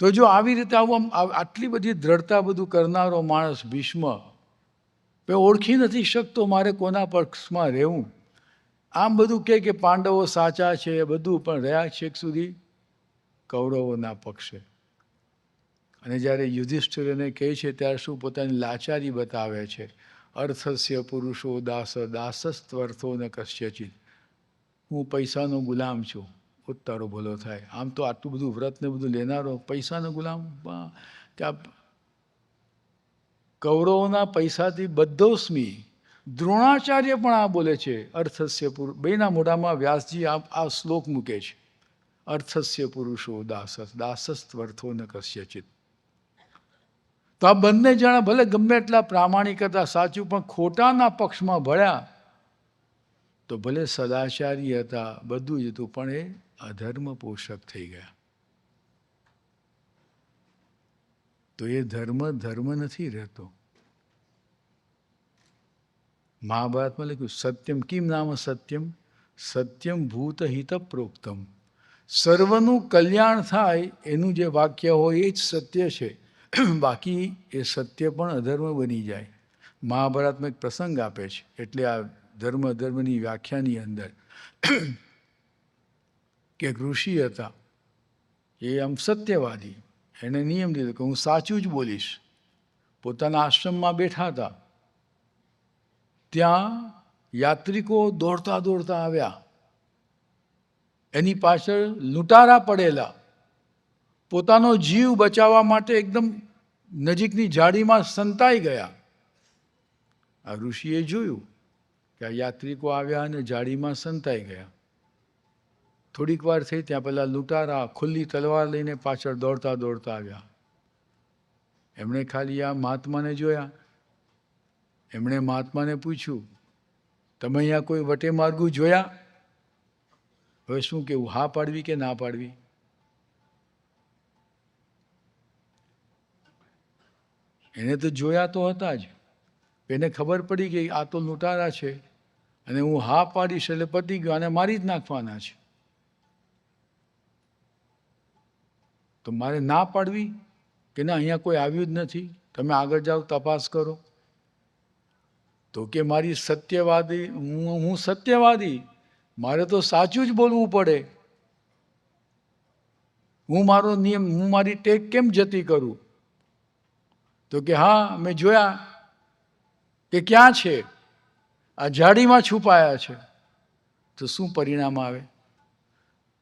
Speaker 1: તો જો આવી રીતે આવું આટલી બધી દ્રઢતા બધું કરનારો માણસ ભીષ્મ ઓળખી નથી શકતો મારે કોના પક્ષમાં રહેવું. આમ બધું કે પાંડવો સાચા છે એ બધું, પણ રહ્યા છેક સુધી કૌરવોના પક્ષે. અને જ્યારે યુધિષ્ઠિર એને કહે છે ત્યારે શું પોતાની લાચારી બતાવે છે, અર્થસ્ય પુરુષો દાસ દાસસ્ત્વર્થો ન કસ્યચિત, હું પૈસાનો ગુલામ છું, તારો ભલો થાય. આમ તો આટલું બધું વ્રત ને બધું લેનારો પૈસાનો ગુલામ, ત્યાં કૌરવોના પૈસાથી બધોસ્મી. દ્રોણાચાર્ય પણ આ બોલે છે અર્થસ્ય પુરુષ, બેના મોઢામાં વ્યાસજી આ શ્લોક મૂકે છે, અર્થસ્ય પુરુષો દાસસ્ત્વર્થો ન કસ્યચિત. તો આ બંને જણા ભલે ગમે એટલા પ્રામાણિક હતા, સાચું, પણ ખોટાના પક્ષમાં ભળ્યા. તો ભલે સદાચારી હતા, બધું જ હતું, પણ એ અધર્મ પોષક થઈ ગયા. તો એ ધર્મ ધર્મ નથી રહેતો. મહાભારતમાં લખ્યું સત્યમ કિમ નામ સત્યમ, સત્યમ ભૂત હિત પ્રોક્તમ. સર્વનું કલ્યાણ થાય એનું જે વાક્ય હોય એ જ સત્ય છે, બાકી એ સત્ય પણ અધર્મ બની જાય. મહાભારતમાં એક પ્રસંગ આપે છે, એટલે આ ધર્મ ધર્મની વ્યાખ્યાની અંદર કે ઋષિ હતા, એ આમ સત્યવાદી, એને નિયમ દીધો કે હું સાચું જ બોલીશ. પોતાના આશ્રમમાં બેઠા હતા, ત્યાં યાત્રિકો દોડતા દોડતા આવ્યા, એની પાછળ લૂંટારા પડેલા, પોતાનો જીવ બચાવવા માટે એકદમ નજીકની ઝાડીમાં સંતાઈ ગયા. આ ઋષિએ જોયું કે આ યાત્રિકો આવ્યા અને ઝાડીમાં સંતાઈ ગયા. થોડીક વાર થઈ ત્યાં પેલા લૂંટારા ખુલ્લી તલવાર લઈને પાછળ દોડતા દોડતા આવ્યા. એમણે ખાલી આ મહાત્માને જોયા. એમણે મહાત્માને પૂછ્યું તમે અહીંયા કોઈ વટે માર્ગું જોયા? હવે શું કેવું, હા પાડવી કે ના પાડવી? એને તો જોયા તો હતા જ, એને ખબર પડી ગઈ આ તો લૂંટારા છે, અને હું હા પાડીશ એટલે પતી ગયો, અને મારી જ નાખવાના છે. તો મારે ના પાડવી કે ના, અહીંયા કોઈ આવ્યું જ નથી, તમે આગળ જાઓ તપાસ કરો? તો કે મારી સત્યવાદી, હું સત્યવાદી, મારે તો સાચું જ બોલવું પડે. હું મારો નિયમ, હું મારી ટેક કેમ જતી કરું? તો કે હા મેં જોયા. કે ક્યાં છે? આ ઝાડીમાં છુપાયા છે. તો શું પરિણામ આવે?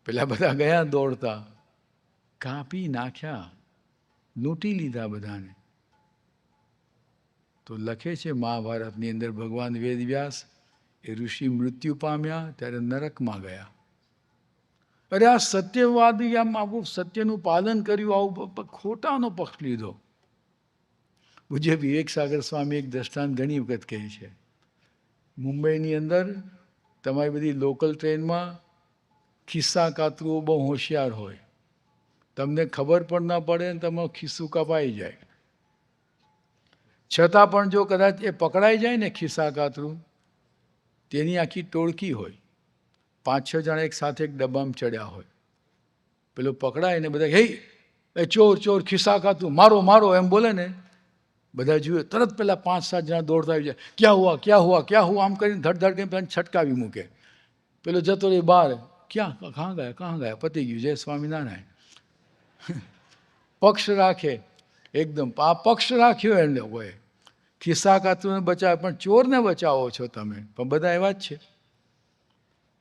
Speaker 1: પેલા બધા ગયા દોડતા, કાપી નાખ્યા, લૂંટી લીધા બધાને. તો તો લખે છે મહાભારતની અંદર ભગવાન વેદવ્યાસ એ ઋષિ મૃત્યુ પામ્યા ત્યારે નરકમાં ગયા. અરે આ સત્યવાદી આમ આવું સત્યનું પાલન કર્યું, આવું ખોટાનો પક્ષ લીધો. પૂજ્ય વિવેક સાગર સ્વામી એક દ્રષ્ટાંત ઘણી વખત કહે છે. મુંબઈની અંદર તમારી બધી લોકલ ટ્રેનમાં ખિસ્સા કાતરુઓ બહુ હોશિયાર હોય, તમને ખબર પણ ના પડે ને તમારું ખિસ્સું કપાઈ જાય. છતાં પણ જો કદાચ એ પકડાઈ જાય ને ખિસ્સા કાતરું, તેની આખી ટોળકી હોય, 5-6 જણા એક સાથે એક ડબ્બામાં ચડ્યા હોય. પેલો પકડાય ને બધા હે એ ચોર ચોર ખિસ્સા કાતરું મારો મારો એમ બોલે ને, બધા જુએ તરત પેલા 5-7 જણા દોડતા આવી જાય, ક્યાં હુઆ ક્યાં હુઆ ક્યાં હુઆ આમ કરીને ધડ કરીને પેલા છટકાવી મૂકે. પેલો જતો રહે બહાર, ક્યાં કાં ગયા પતી ગયું, જય સ્વામિનારાયણ. પક્ષ રાખે એકદમ, આ પક્ષ રાખ્યો એને હોય, ખિસ્સા કાતરુંને બચાવે પણ ચોરને બચાવો છો તમે, પણ બધા એવા જ છે.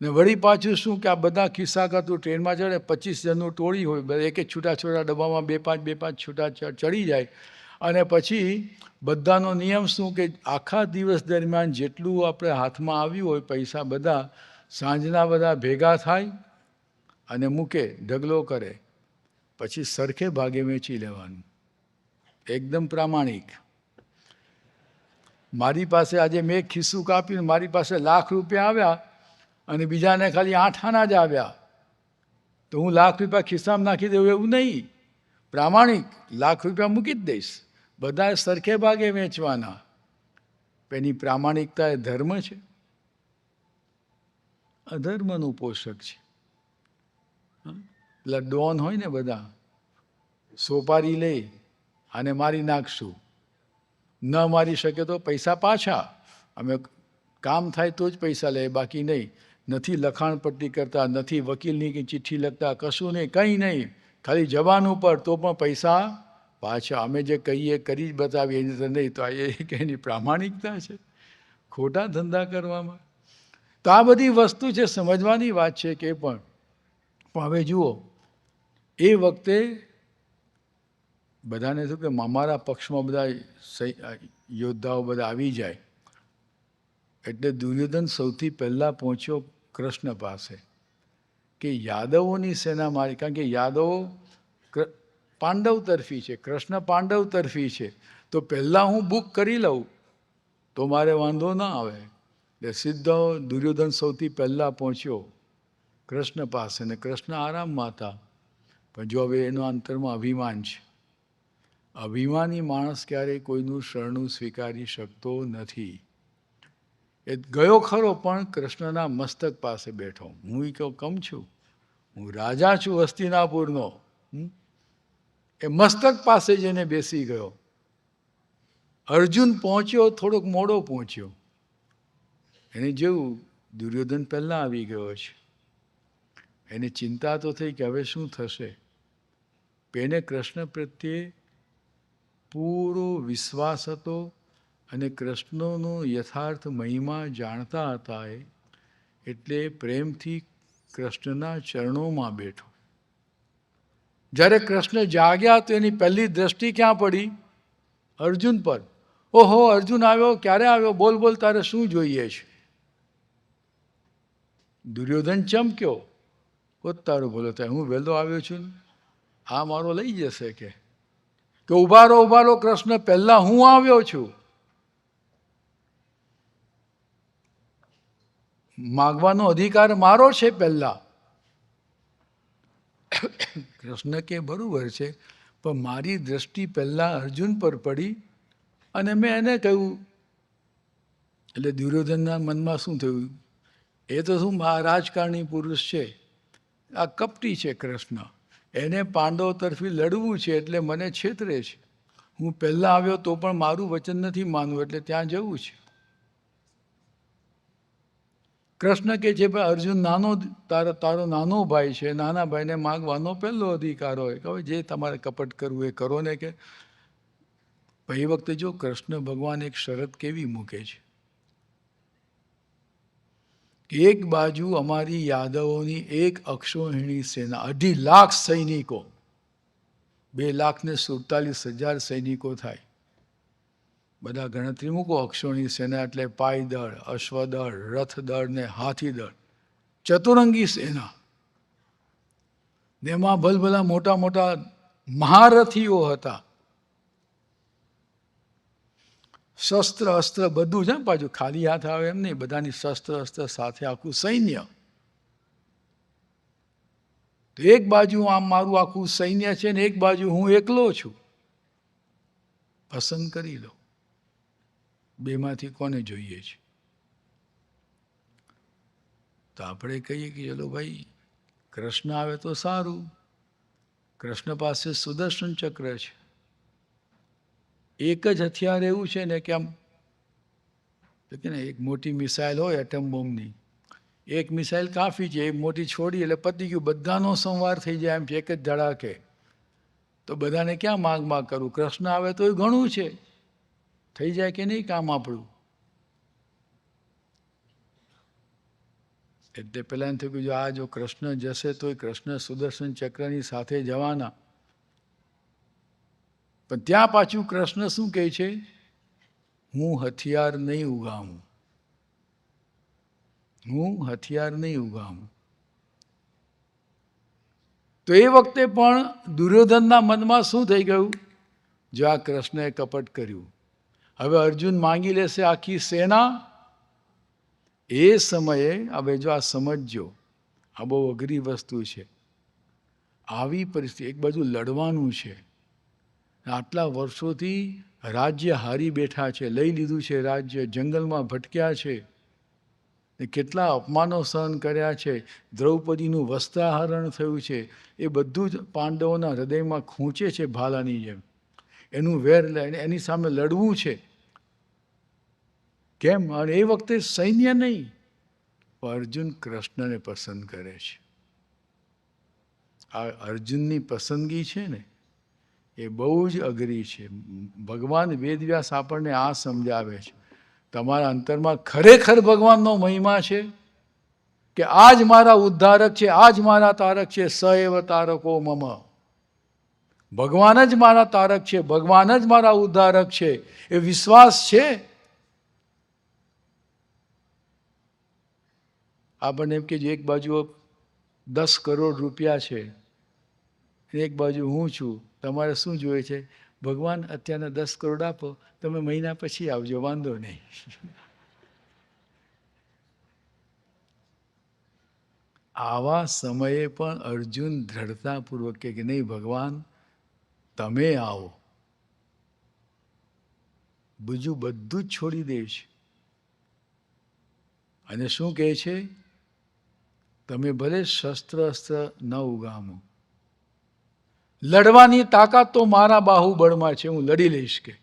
Speaker 1: ને વળી પાછું શું કે આ બધા ખિસ્સા કાતરું ટ્રેનમાં ચડે, 25 જણનું ટોળી હોય, બધા એક છૂટા છૂટા ડબ્બામાં 2-5 છૂટા ચડી જાય. અને પછી બધાનો નિયમ શું કે આખા દિવસ દરમિયાન જેટલું આપણે હાથમાં આવ્યું હોય પૈસા, બધા સાંજના બધા ભેગા થાય અને મૂકે, ઢગલો કરે, પછી સરખે ભાગે વેચી લેવાનું, એકદમ પ્રામાણિક. મારી પાસે આજે મેં ખિસ્સું કાપ્યું, મારી પાસે ₹1,00,000 આવ્યા અને બીજાને ખાલી 8 આના જ આવ્યા, તો હું ₹1,00,000 ખિસ્સામાં નાખી દઉં એવું નહીં. પ્રામાણિક ₹1,00,000 મૂકી જ દઈશ, બધા સરખે ભાગે વેચવાના. એની પ્રામાણિકતા એ ધર્મ છે? અધર્મનું પોષક છે. પેલા ડોન હોય ને, બધા સોપારી લઈ અને મારી નાખશું, ન મારી શકે તો પૈસા પાછા, અમે કામ થાય તો જ પૈસા લે, બાકી નહીં. નથી લખાણ પટ્ટી કરતા, નથી વકીલની ચિઠ્ઠી લખતા, કશું નહીં, કંઈ નહીં, ખાલી જવાન ઉપર તો પણ પૈસા પાછા. અમે જે કહીએ કરી જ બતાવીએ, એની તો નહીં. તો એ એની પ્રામાણિકતા છે ખોટા ધંધા કરવામાં? તો આ બધી વસ્તુ છે, સમજવાની વાત છે કે પણ હવે જુઓ, એ વખતે બધાને શું કે અમારા પક્ષમાં બધા યોદ્ધાઓ બધા આવી જાય, એટલે દુર્યોધન સૌથી પહેલાં પહોંચ્યો કૃષ્ણ પાસે કે યાદવોની સેના મારી, કારણ કે યાદવો પાંડવ તરફી છે, કૃષ્ણ પાંડવ તરફી છે, તો પહેલાં હું બુક કરી લઉં તો મારે વાંધો ના આવે. એટલે સીધો દુર્યોધન સૌથી પહેલાં પહોંચ્યો કૃષ્ણ પાસે, ને કૃષ્ણ આરામમાં હતા. પણ જો હવે એનો અંતરમાં અભિમાન છે. અભિમાની માણસ ક્યારેય કોઈનું શરણું સ્વીકારી શકતો નથી. એ ગયો ખરો, પણ કૃષ્ણના મસ્તક પાસે બેઠો. હું કમ છું, હું રાજા છું હસ્તિનાપુરનો. એ મસ્તક પાસે જઈને બેસી ગયો. અર્જુન પહોંચ્યો, થોડોક મોડો પહોંચ્યો. એને જેવું દુર્યોધન પહેલાં આવી ગયો છે, એને ચિંતા તો થઈ કે હવે શું થશે. એને કૃષ્ણ પ્રત્યે પૂરો વિશ્વાસ હતો અને કૃષ્ણનો યથાર્થ મહિમા જાણતા હતા. એટલે પ્રેમથી કૃષ્ણના ચરણોમાં બેઠો. જ્યારે કૃષ્ણ જાગ્યા તો એની પહેલી દ્રષ્ટિ ક્યાં પડી? અર્જુન પર. ઓહો, અર્જુન આવ્યો, ક્યારે આવ્યો, બોલ બોલ, તારે શું જોઈએ છે? દુર્યોધન ચમક્યો, કોત તારું બોલો થાય, હું વહેલો આવ્યો છું, આ મારો લઈ જશે કે ઉભા રહો કૃષ્ણ, પહેલા હું આવ્યો છું. માગવાનો અધિકાર મારો છે પહેલા. કૃષ્ણ કે બરોબર છે, પણ મારી દ્રષ્ટિ પહેલા અર્જુન પર પડી અને મેં એને કહ્યું. એટલે દુર્યોધનના મનમાં શું થયું? એ તો શું રાજકારણી પુરુષ છે, આ કપટી છે કૃષ્ણ, એને પાંડવ તરફી લડવું છે, એટલે મને છેતરે છે. હું પહેલાં આવ્યો તો પણ મારું વચન નથી માનવું, એટલે ત્યાં જવું છે. કૃષ્ણ કે છે ભાઈ અર્જુન તારો નાનો ભાઈ છે, નાના ભાઈને માગવાનો પહેલો અધિકાર હોય, કે જે તમારે કપટ કરવું એ કરો ને. કે એ વખતે જો કૃષ્ણ ભગવાન એક શરત કેવી મૂકે છે, એક બાજુ અમારી યાદવોની 1 અક્ષોહિણી સેના, 2.5 લાખ સૈનિકો, 2,47,000 સૈનિકો થાય, બધા ગણતરી મૂકો. અક્ષોની સેના એટલે પાયદળ, અશ્વદળ, રથદળ ને હાથીદળ, ચતુરંગી સેના. ને એમાં ભલભલા મોટા મોટા મહારથીઓ હતા. શસ્ત્ર અસ્ત્ર બધું છે પાછું, ખાલી હાથ આવે એમ નહીં, બધાની શસ્ત્ર અસ્ત્ર સાથે આખું સૈન્ય. તો એક બાજુ આમ મારું આખું સૈન્ય છે ને એક બાજુ હું એકલો છું. પસંદ કરી લો બેમાંથી કોને જોઈએ છે. તો આપણે કહીએ કે ચલો ભાઈ કૃષ્ણ આવે તો સારું. કૃષ્ણ પાસે સુદર્શન ચક્ર છે. એક જ હથિયાર એવું છે ને કે આમ કે ને એક મોટી મિસાઇલ હોય એટમ બોમ્બની, એક મિસાઇલ કાફી છે, એક મોટી છોડી એટલે પતી ગયું, બધાનો સંવાર થઈ જાય એમ છે એક જ ધડાકે. તો બધાને ક્યાં માગ કરું. કૃષ્ણ આવે તો એ ઘણું છે, થઈ જાય કે નહીં કામ આપણું. એટલે પેલા એમ થયું કે જો આ જો કૃષ્ણ જશે તો એ કૃષ્ણ સુદર્શન ચક્રની સાથે જવાના. પણ ત્યાં પાછું કૃષ્ણ શું કહે છે, હું હથિયાર નહીં ઉગામું, હું હથિયાર નહીં ઉગામું. તો એ વખતે પણ દુર્યોધનના મનમાં શું થઈ ગયું, જો આ કૃષ્ણએ કપટ કર્યું, હવે અર્જુન માંગી લેશે આખી સેના. એ સમયે હવે જો આ સમજજો, આ બહુ અઘરી વસ્તુ છે. આવી પરિસ્થિતિ, એક બાજુ લડવાનું છે, આટલા વર્ષોથી રાજ્ય હારી બેઠા છે, લઈ લીધું છે રાજ્ય, જંગલમાં ભટક્યા છે, કેટલા અપમાનો સહન કર્યા છે, દ્રૌપદીનું વસ્ત્રાહરણ થયું છે, એ બધું જ પાંડવોના હૃદયમાં ખૂંચે છે ભાલાની જેમ. એનું વેર એની સામે લડવું છે. કેમ? અને એ વખતે સૈન્ય નહીં, અર્જુન કૃષ્ણને પસંદ કરે છે. આ અર્જુનની પસંદગી છે ને એ બહુ જ અઘરી છે. ભગવાન વેદવ્યાસ આપણને આ સમજાવે છે. તમારા અંતરમાં ખરેખર ભગવાનનો મહિમા છે કે આ જ મારા ઉદ્ધારક છે, આ જ મારા તારક છે. સ એવ તારકો મમ. ભગવાન જ મારા તારક છે, ભગવાન જ મારા ઉદ્ધારક છે, એ વિશ્વાસ છે. આપણને એમ કે એક બાજુ 10 કરોડ રૂપિયા છે, એક બાજુ હું છું, તમારે શું જોઈએ છે? ભગવાન અત્યારના 10 કરોડ આપો, તમે મહિના પછી આવજો, વાંધો નહીં. આવા સમયે પણ અર્જુન દ્રઢતાપૂર્વક કે નહીં, ભગવાન તમે આવો, બીજું બધું જ છોડી દે છે. અને શું કહે છે? તમે ભલે શસ્ત્ર અસ્ત્ર ન ઉગામો, લડવાની તાકાત તો મારા બાહુબળમાં છે, હું લડી લઈશ કે,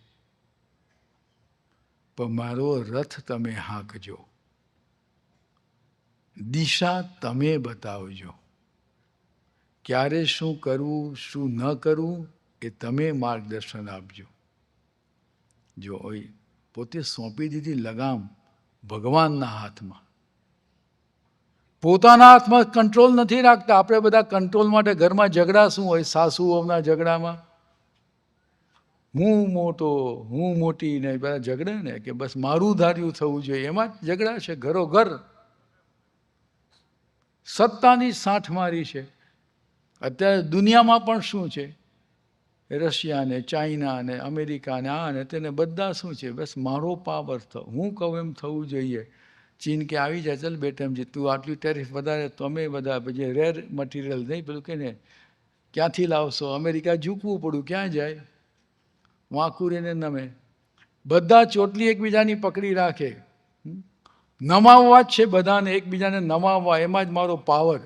Speaker 1: પણ મારો રથ તમે હાંકજો, દિશા તમે બતાવજો, ક્યારે શું કરવું શું ન કરવું એ તમે માર્ગદર્શન આપજો. જો પોતે સોંપી દીધી લગામ ભગવાનના હાથમાં, પોતાના હાથમાં કંટ્રોલ નથી રાખતા. આપણે બધા કંટ્રોલ માટે ઘરમાં ઝઘડા શું હોય, સાસુઓના ઝઘડામાં હું મોટો હું મોટી ને બધા ઝઘડે ને કે બસ મારું ધાર્યું થવું જોઈએ, એમાં જ ઝઘડા છે ઘરોઘર. સત્તાની સાઠમારી છે. અત્યારે દુનિયામાં પણ શું છે, રશિયા ને ચાઇના ને અમેરિકા ને આ ને તેને બધા શું છે, બસ મારો પાવર હું કહું એમ થવું જોઈએ. ચીન કે આવી જાય, ચાલ બેટા તું આટલી ટેરિફ વધારે, તમે બધા પછી રેર મટીરિયલ નહીં પેલું કે ને ક્યાંથી લાવશો, અમેરિકા ઝૂકવું પડ્યું, ક્યાં જાય, વાંકુરીને નમે. બધા ચોટલી એકબીજાની પકડી રાખે, નમાવવા જ છે બધાને, એકબીજાને નમાવવા, એમાં જ મારો પાવર,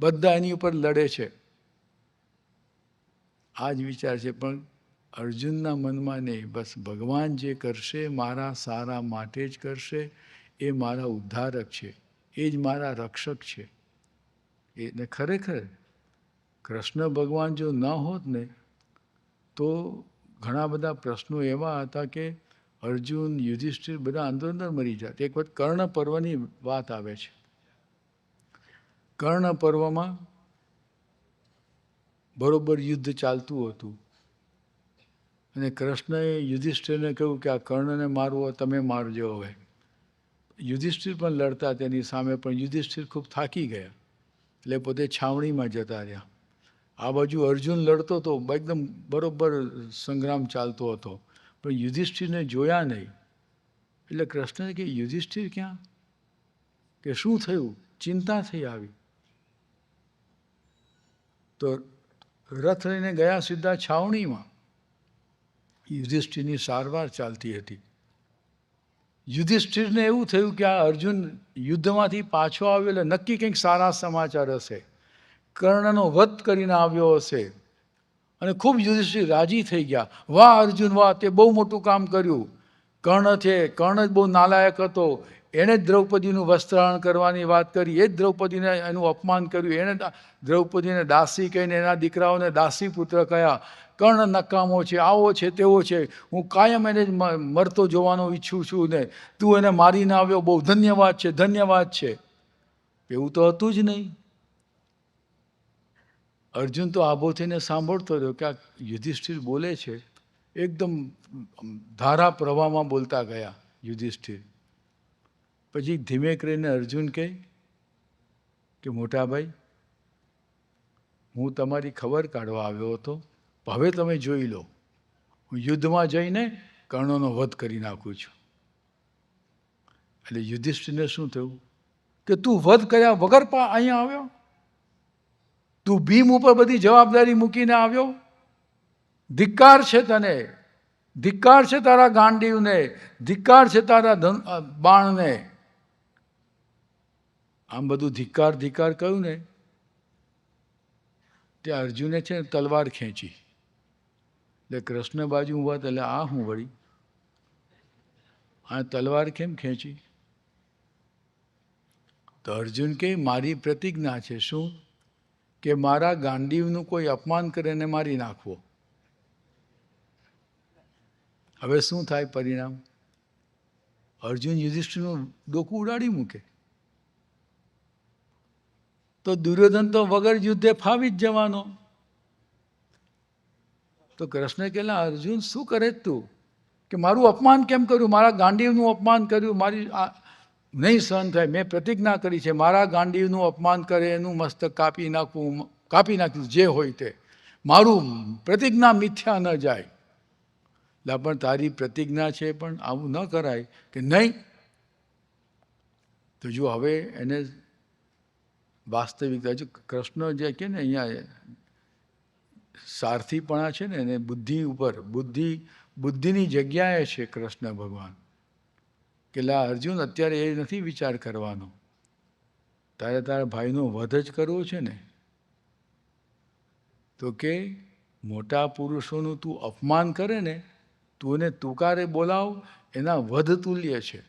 Speaker 1: બધા એની ઉપર લડે છે. આ જ વિચાર છે. પણ અર્જુનના મનમાં નહીં, બસ ભગવાન જે કરશે મારા સારા માટે જ કરશે, એ મારા ઉદ્ધારક છે, એ જ મારા રક્ષક છે. એને ખરેખર કૃષ્ણ ભગવાન જો ન હોત ને તો ઘણા બધા પ્રશ્નો એવા હતા કે અર્જુન યુધિષ્ઠિર બધા અંદર અંદર મરી જાત. એક વખત કર્ણ પર્વની વાત આવે છે. કર્ણ પર્વમાં બરોબર યુદ્ધ ચાલતું હતું. અને કૃષ્ણએ યુધિષ્ઠિરને કહ્યું કે આ કર્ણને મારવો તમે મારજો હવે. યુધિષ્ઠિર પણ લડતા તેની સામે, પણ યુધિષ્ઠિર ખૂબ થાકી ગયા એટલે પોતે છાવણીમાં જતા રહ્યા. આ બાજુ અર્જુન લડતો હતો, એકદમ બરોબર સંગ્રામ ચાલતો હતો, પણ યુધિષ્ઠિરને જોયા નહીં. એટલે કૃષ્ણને કે યુધિષ્ઠિર ક્યાં, કે શું થયું, ચિંતા થઈ આવી. તો રથ લઈને ગયા સીધા છાવણીમાં. યુધિષ્ઠિરની સારવાર ચાલતી હતી. યુધિષ્ઠિરને એવું થયું કે આ અર્જુન યુદ્ધમાંથી પાછો આવ્યો એટલે નક્કી કંઈક સારા સમાચાર હશે, કર્ણનો વધ કરીને આવ્યો હશે. અને ખૂબ યુધિષ્ઠિર રાજી થઈ ગયા. વાહ અર્જુન વાહ, તે બહુ મોટું કામ કર્યું. કર્ણ છે, કર્ણ જ બહુ નાલાયક હતો, એણે જ દ્રૌપદીનું વસ્ત્રાહરણ કરવાની વાત કરી, એ જ દ્રૌપદીને એનું અપમાન કર્યું, એણે દ્રૌપદીને દાસી કહીને એના દીકરાઓને દાસી પુત્ર કહ્યા. કર્ણ નકામો છે, આવો છે, તેવો છે, હું કાયમ એને જ મરતો જોવાનો ઈચ્છું છું ને તું એને મારીને આવ્યો, બહુ ધન્યવાદ છે, ધન્યવાદ છે. એવું તો હતું જ નહીં. અર્જુન તો આભો થઈને સાંભળતો રહ્યો કે આ યુધિષ્ઠિર બોલે છે. એકદમ ધારા પ્રવાહમાં બોલતા ગયા યુધિષ્ઠિર. પછી ધીમે કરીને અર્જુન કહે કે મોટા ભાઈ, હું તમારી ખબર કાઢવા આવ્યો હતો, હવે તમે જોઈ લો, હું યુદ્ધમાં જઈને કર્ણોનો વધ કરી નાખું છું. એટલે યુધિષ્ઠિરને શું થયું કે તું વધ કર્યા વગર અહીંયા આવ્યો, તું ભીમ ઉપર બધી જવાબદારી મૂકીને આવ્યો, ધિક્કાર છે તને, ધિક્કાર છે તારા ગાંડીવને, ધિક્કાર છે તારા બાણને. આમ બધું ધિક્કાર ધિક્કાર કહ્યું ને તે અર્જુને છે ને તલવાર ખેંચી. એટલે કૃષ્ણ બાજુ ઉભા હતા, એટલે આ હું વળી આ તલવાર કેમ ખેંચી? તો અર્જુન કે મારી પ્રતિજ્ઞા છે. શું? કે મારા ગાંડીવનું કોઈ અપમાન કરે એને મારી નાખવો. હવે શું થાય પરિણામ? અર્જુન યુધિષ્ઠિરનું ડોકું ઉડાડી મૂકે. તો દુર્યોધન તો વગર યુદ્ધે ફાવી જ જવાનો. તો કૃષ્ણ કહેલા અર્જુન શું કરે તું, કે મારું અપમાન કેમ કર્યું, મારા ગાંડીવનું અપમાન કર્યું, મારી નહીં સહન થાય. મેં પ્રતિજ્ઞા કરી છે મારા ગાંડીવનું અપમાન કરે એનું મસ્તક કાપી નાખવું, કાપી નાખ્યું જે હોય તે, મારું પ્રતિજ્ઞા મિથ્યા ન જાય. એટલે પણ તારી પ્રતિજ્ઞા છે પણ આવું ન કરાય. કે નહીં. તો જો હવે એને વાસ્તવિકતા, જો કૃષ્ણ જે કે ને અહીંયા સારથીપણા છે ને એને બુદ્ધિ ઉપર, બુદ્ધિની જગ્યાએ છે કૃષ્ણ ભગવાન. કે લા અર્જુન અત્યારે એ નથી વિચાર કરવાનો, તારે તારા ભાઈનો વધ જ કરવો છે ને. તો કે મોટા પુરુષોનું તું અપમાન કરે ને, તું એને તુકારે બોલાવ, એના વધ તુલ્ય છે.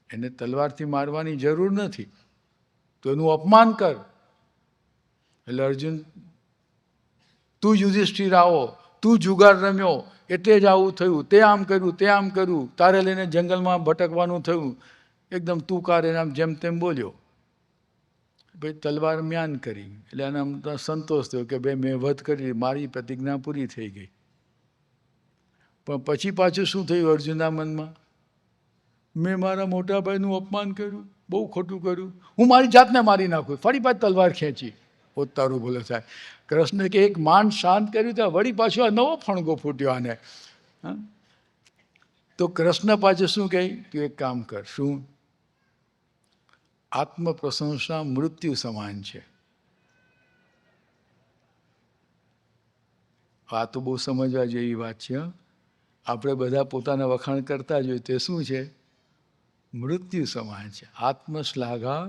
Speaker 1: એને તલવારથી મારવાની જરૂર નથી, તો એનું અપમાન કર. એટલે અર્જુન, તું યુધિષ્ઠિર આવો, તું જુગાર રમ્યો એટલે જ આવું થયું, તે આમ કર્યું, તે આમ કર્યું, તારે લઈને જંગલમાં ભટકવાનું થયું. એકદમ તુકાર એના જેમ તેમ બોલ્યો. ભાઈ તલવાર મ્યાન કરી એટલે એને આમ સંતોષ થયો કે ભાઈ મેં વધ કરી, મારી પ્રતિજ્ઞા પૂરી થઈ ગઈ. પણ પછી પાછું શું થયું અર્જુનના મનમાં? મેં મારા મોટા ભાઈનું અપમાન કર્યું, બહુ ખોટું કર્યું, હું મારી જાતને મારી નાખું. ફરી પાછી તલવાર ખેંચી. પોતારું બોલે સાહેબ. કૃષ્ણ કે એક માન શાંત કર્યું ત્યાં વળી પાછો આ નવો ફણગો ફૂટ્યો આને. તો કૃષ્ણ પાછું શું કહે? તું એક કામ કર. શું? આત્મપ્રશંસા મૃત્યુ સમાન છે. આ તો બહુ સમજવા જેવી વાત છે. આપણે બધા પોતાના વખાણ કરતા જ હોય, તે શું છે? મૃત્યુ સમાન છે. આત્મશ્લાઘા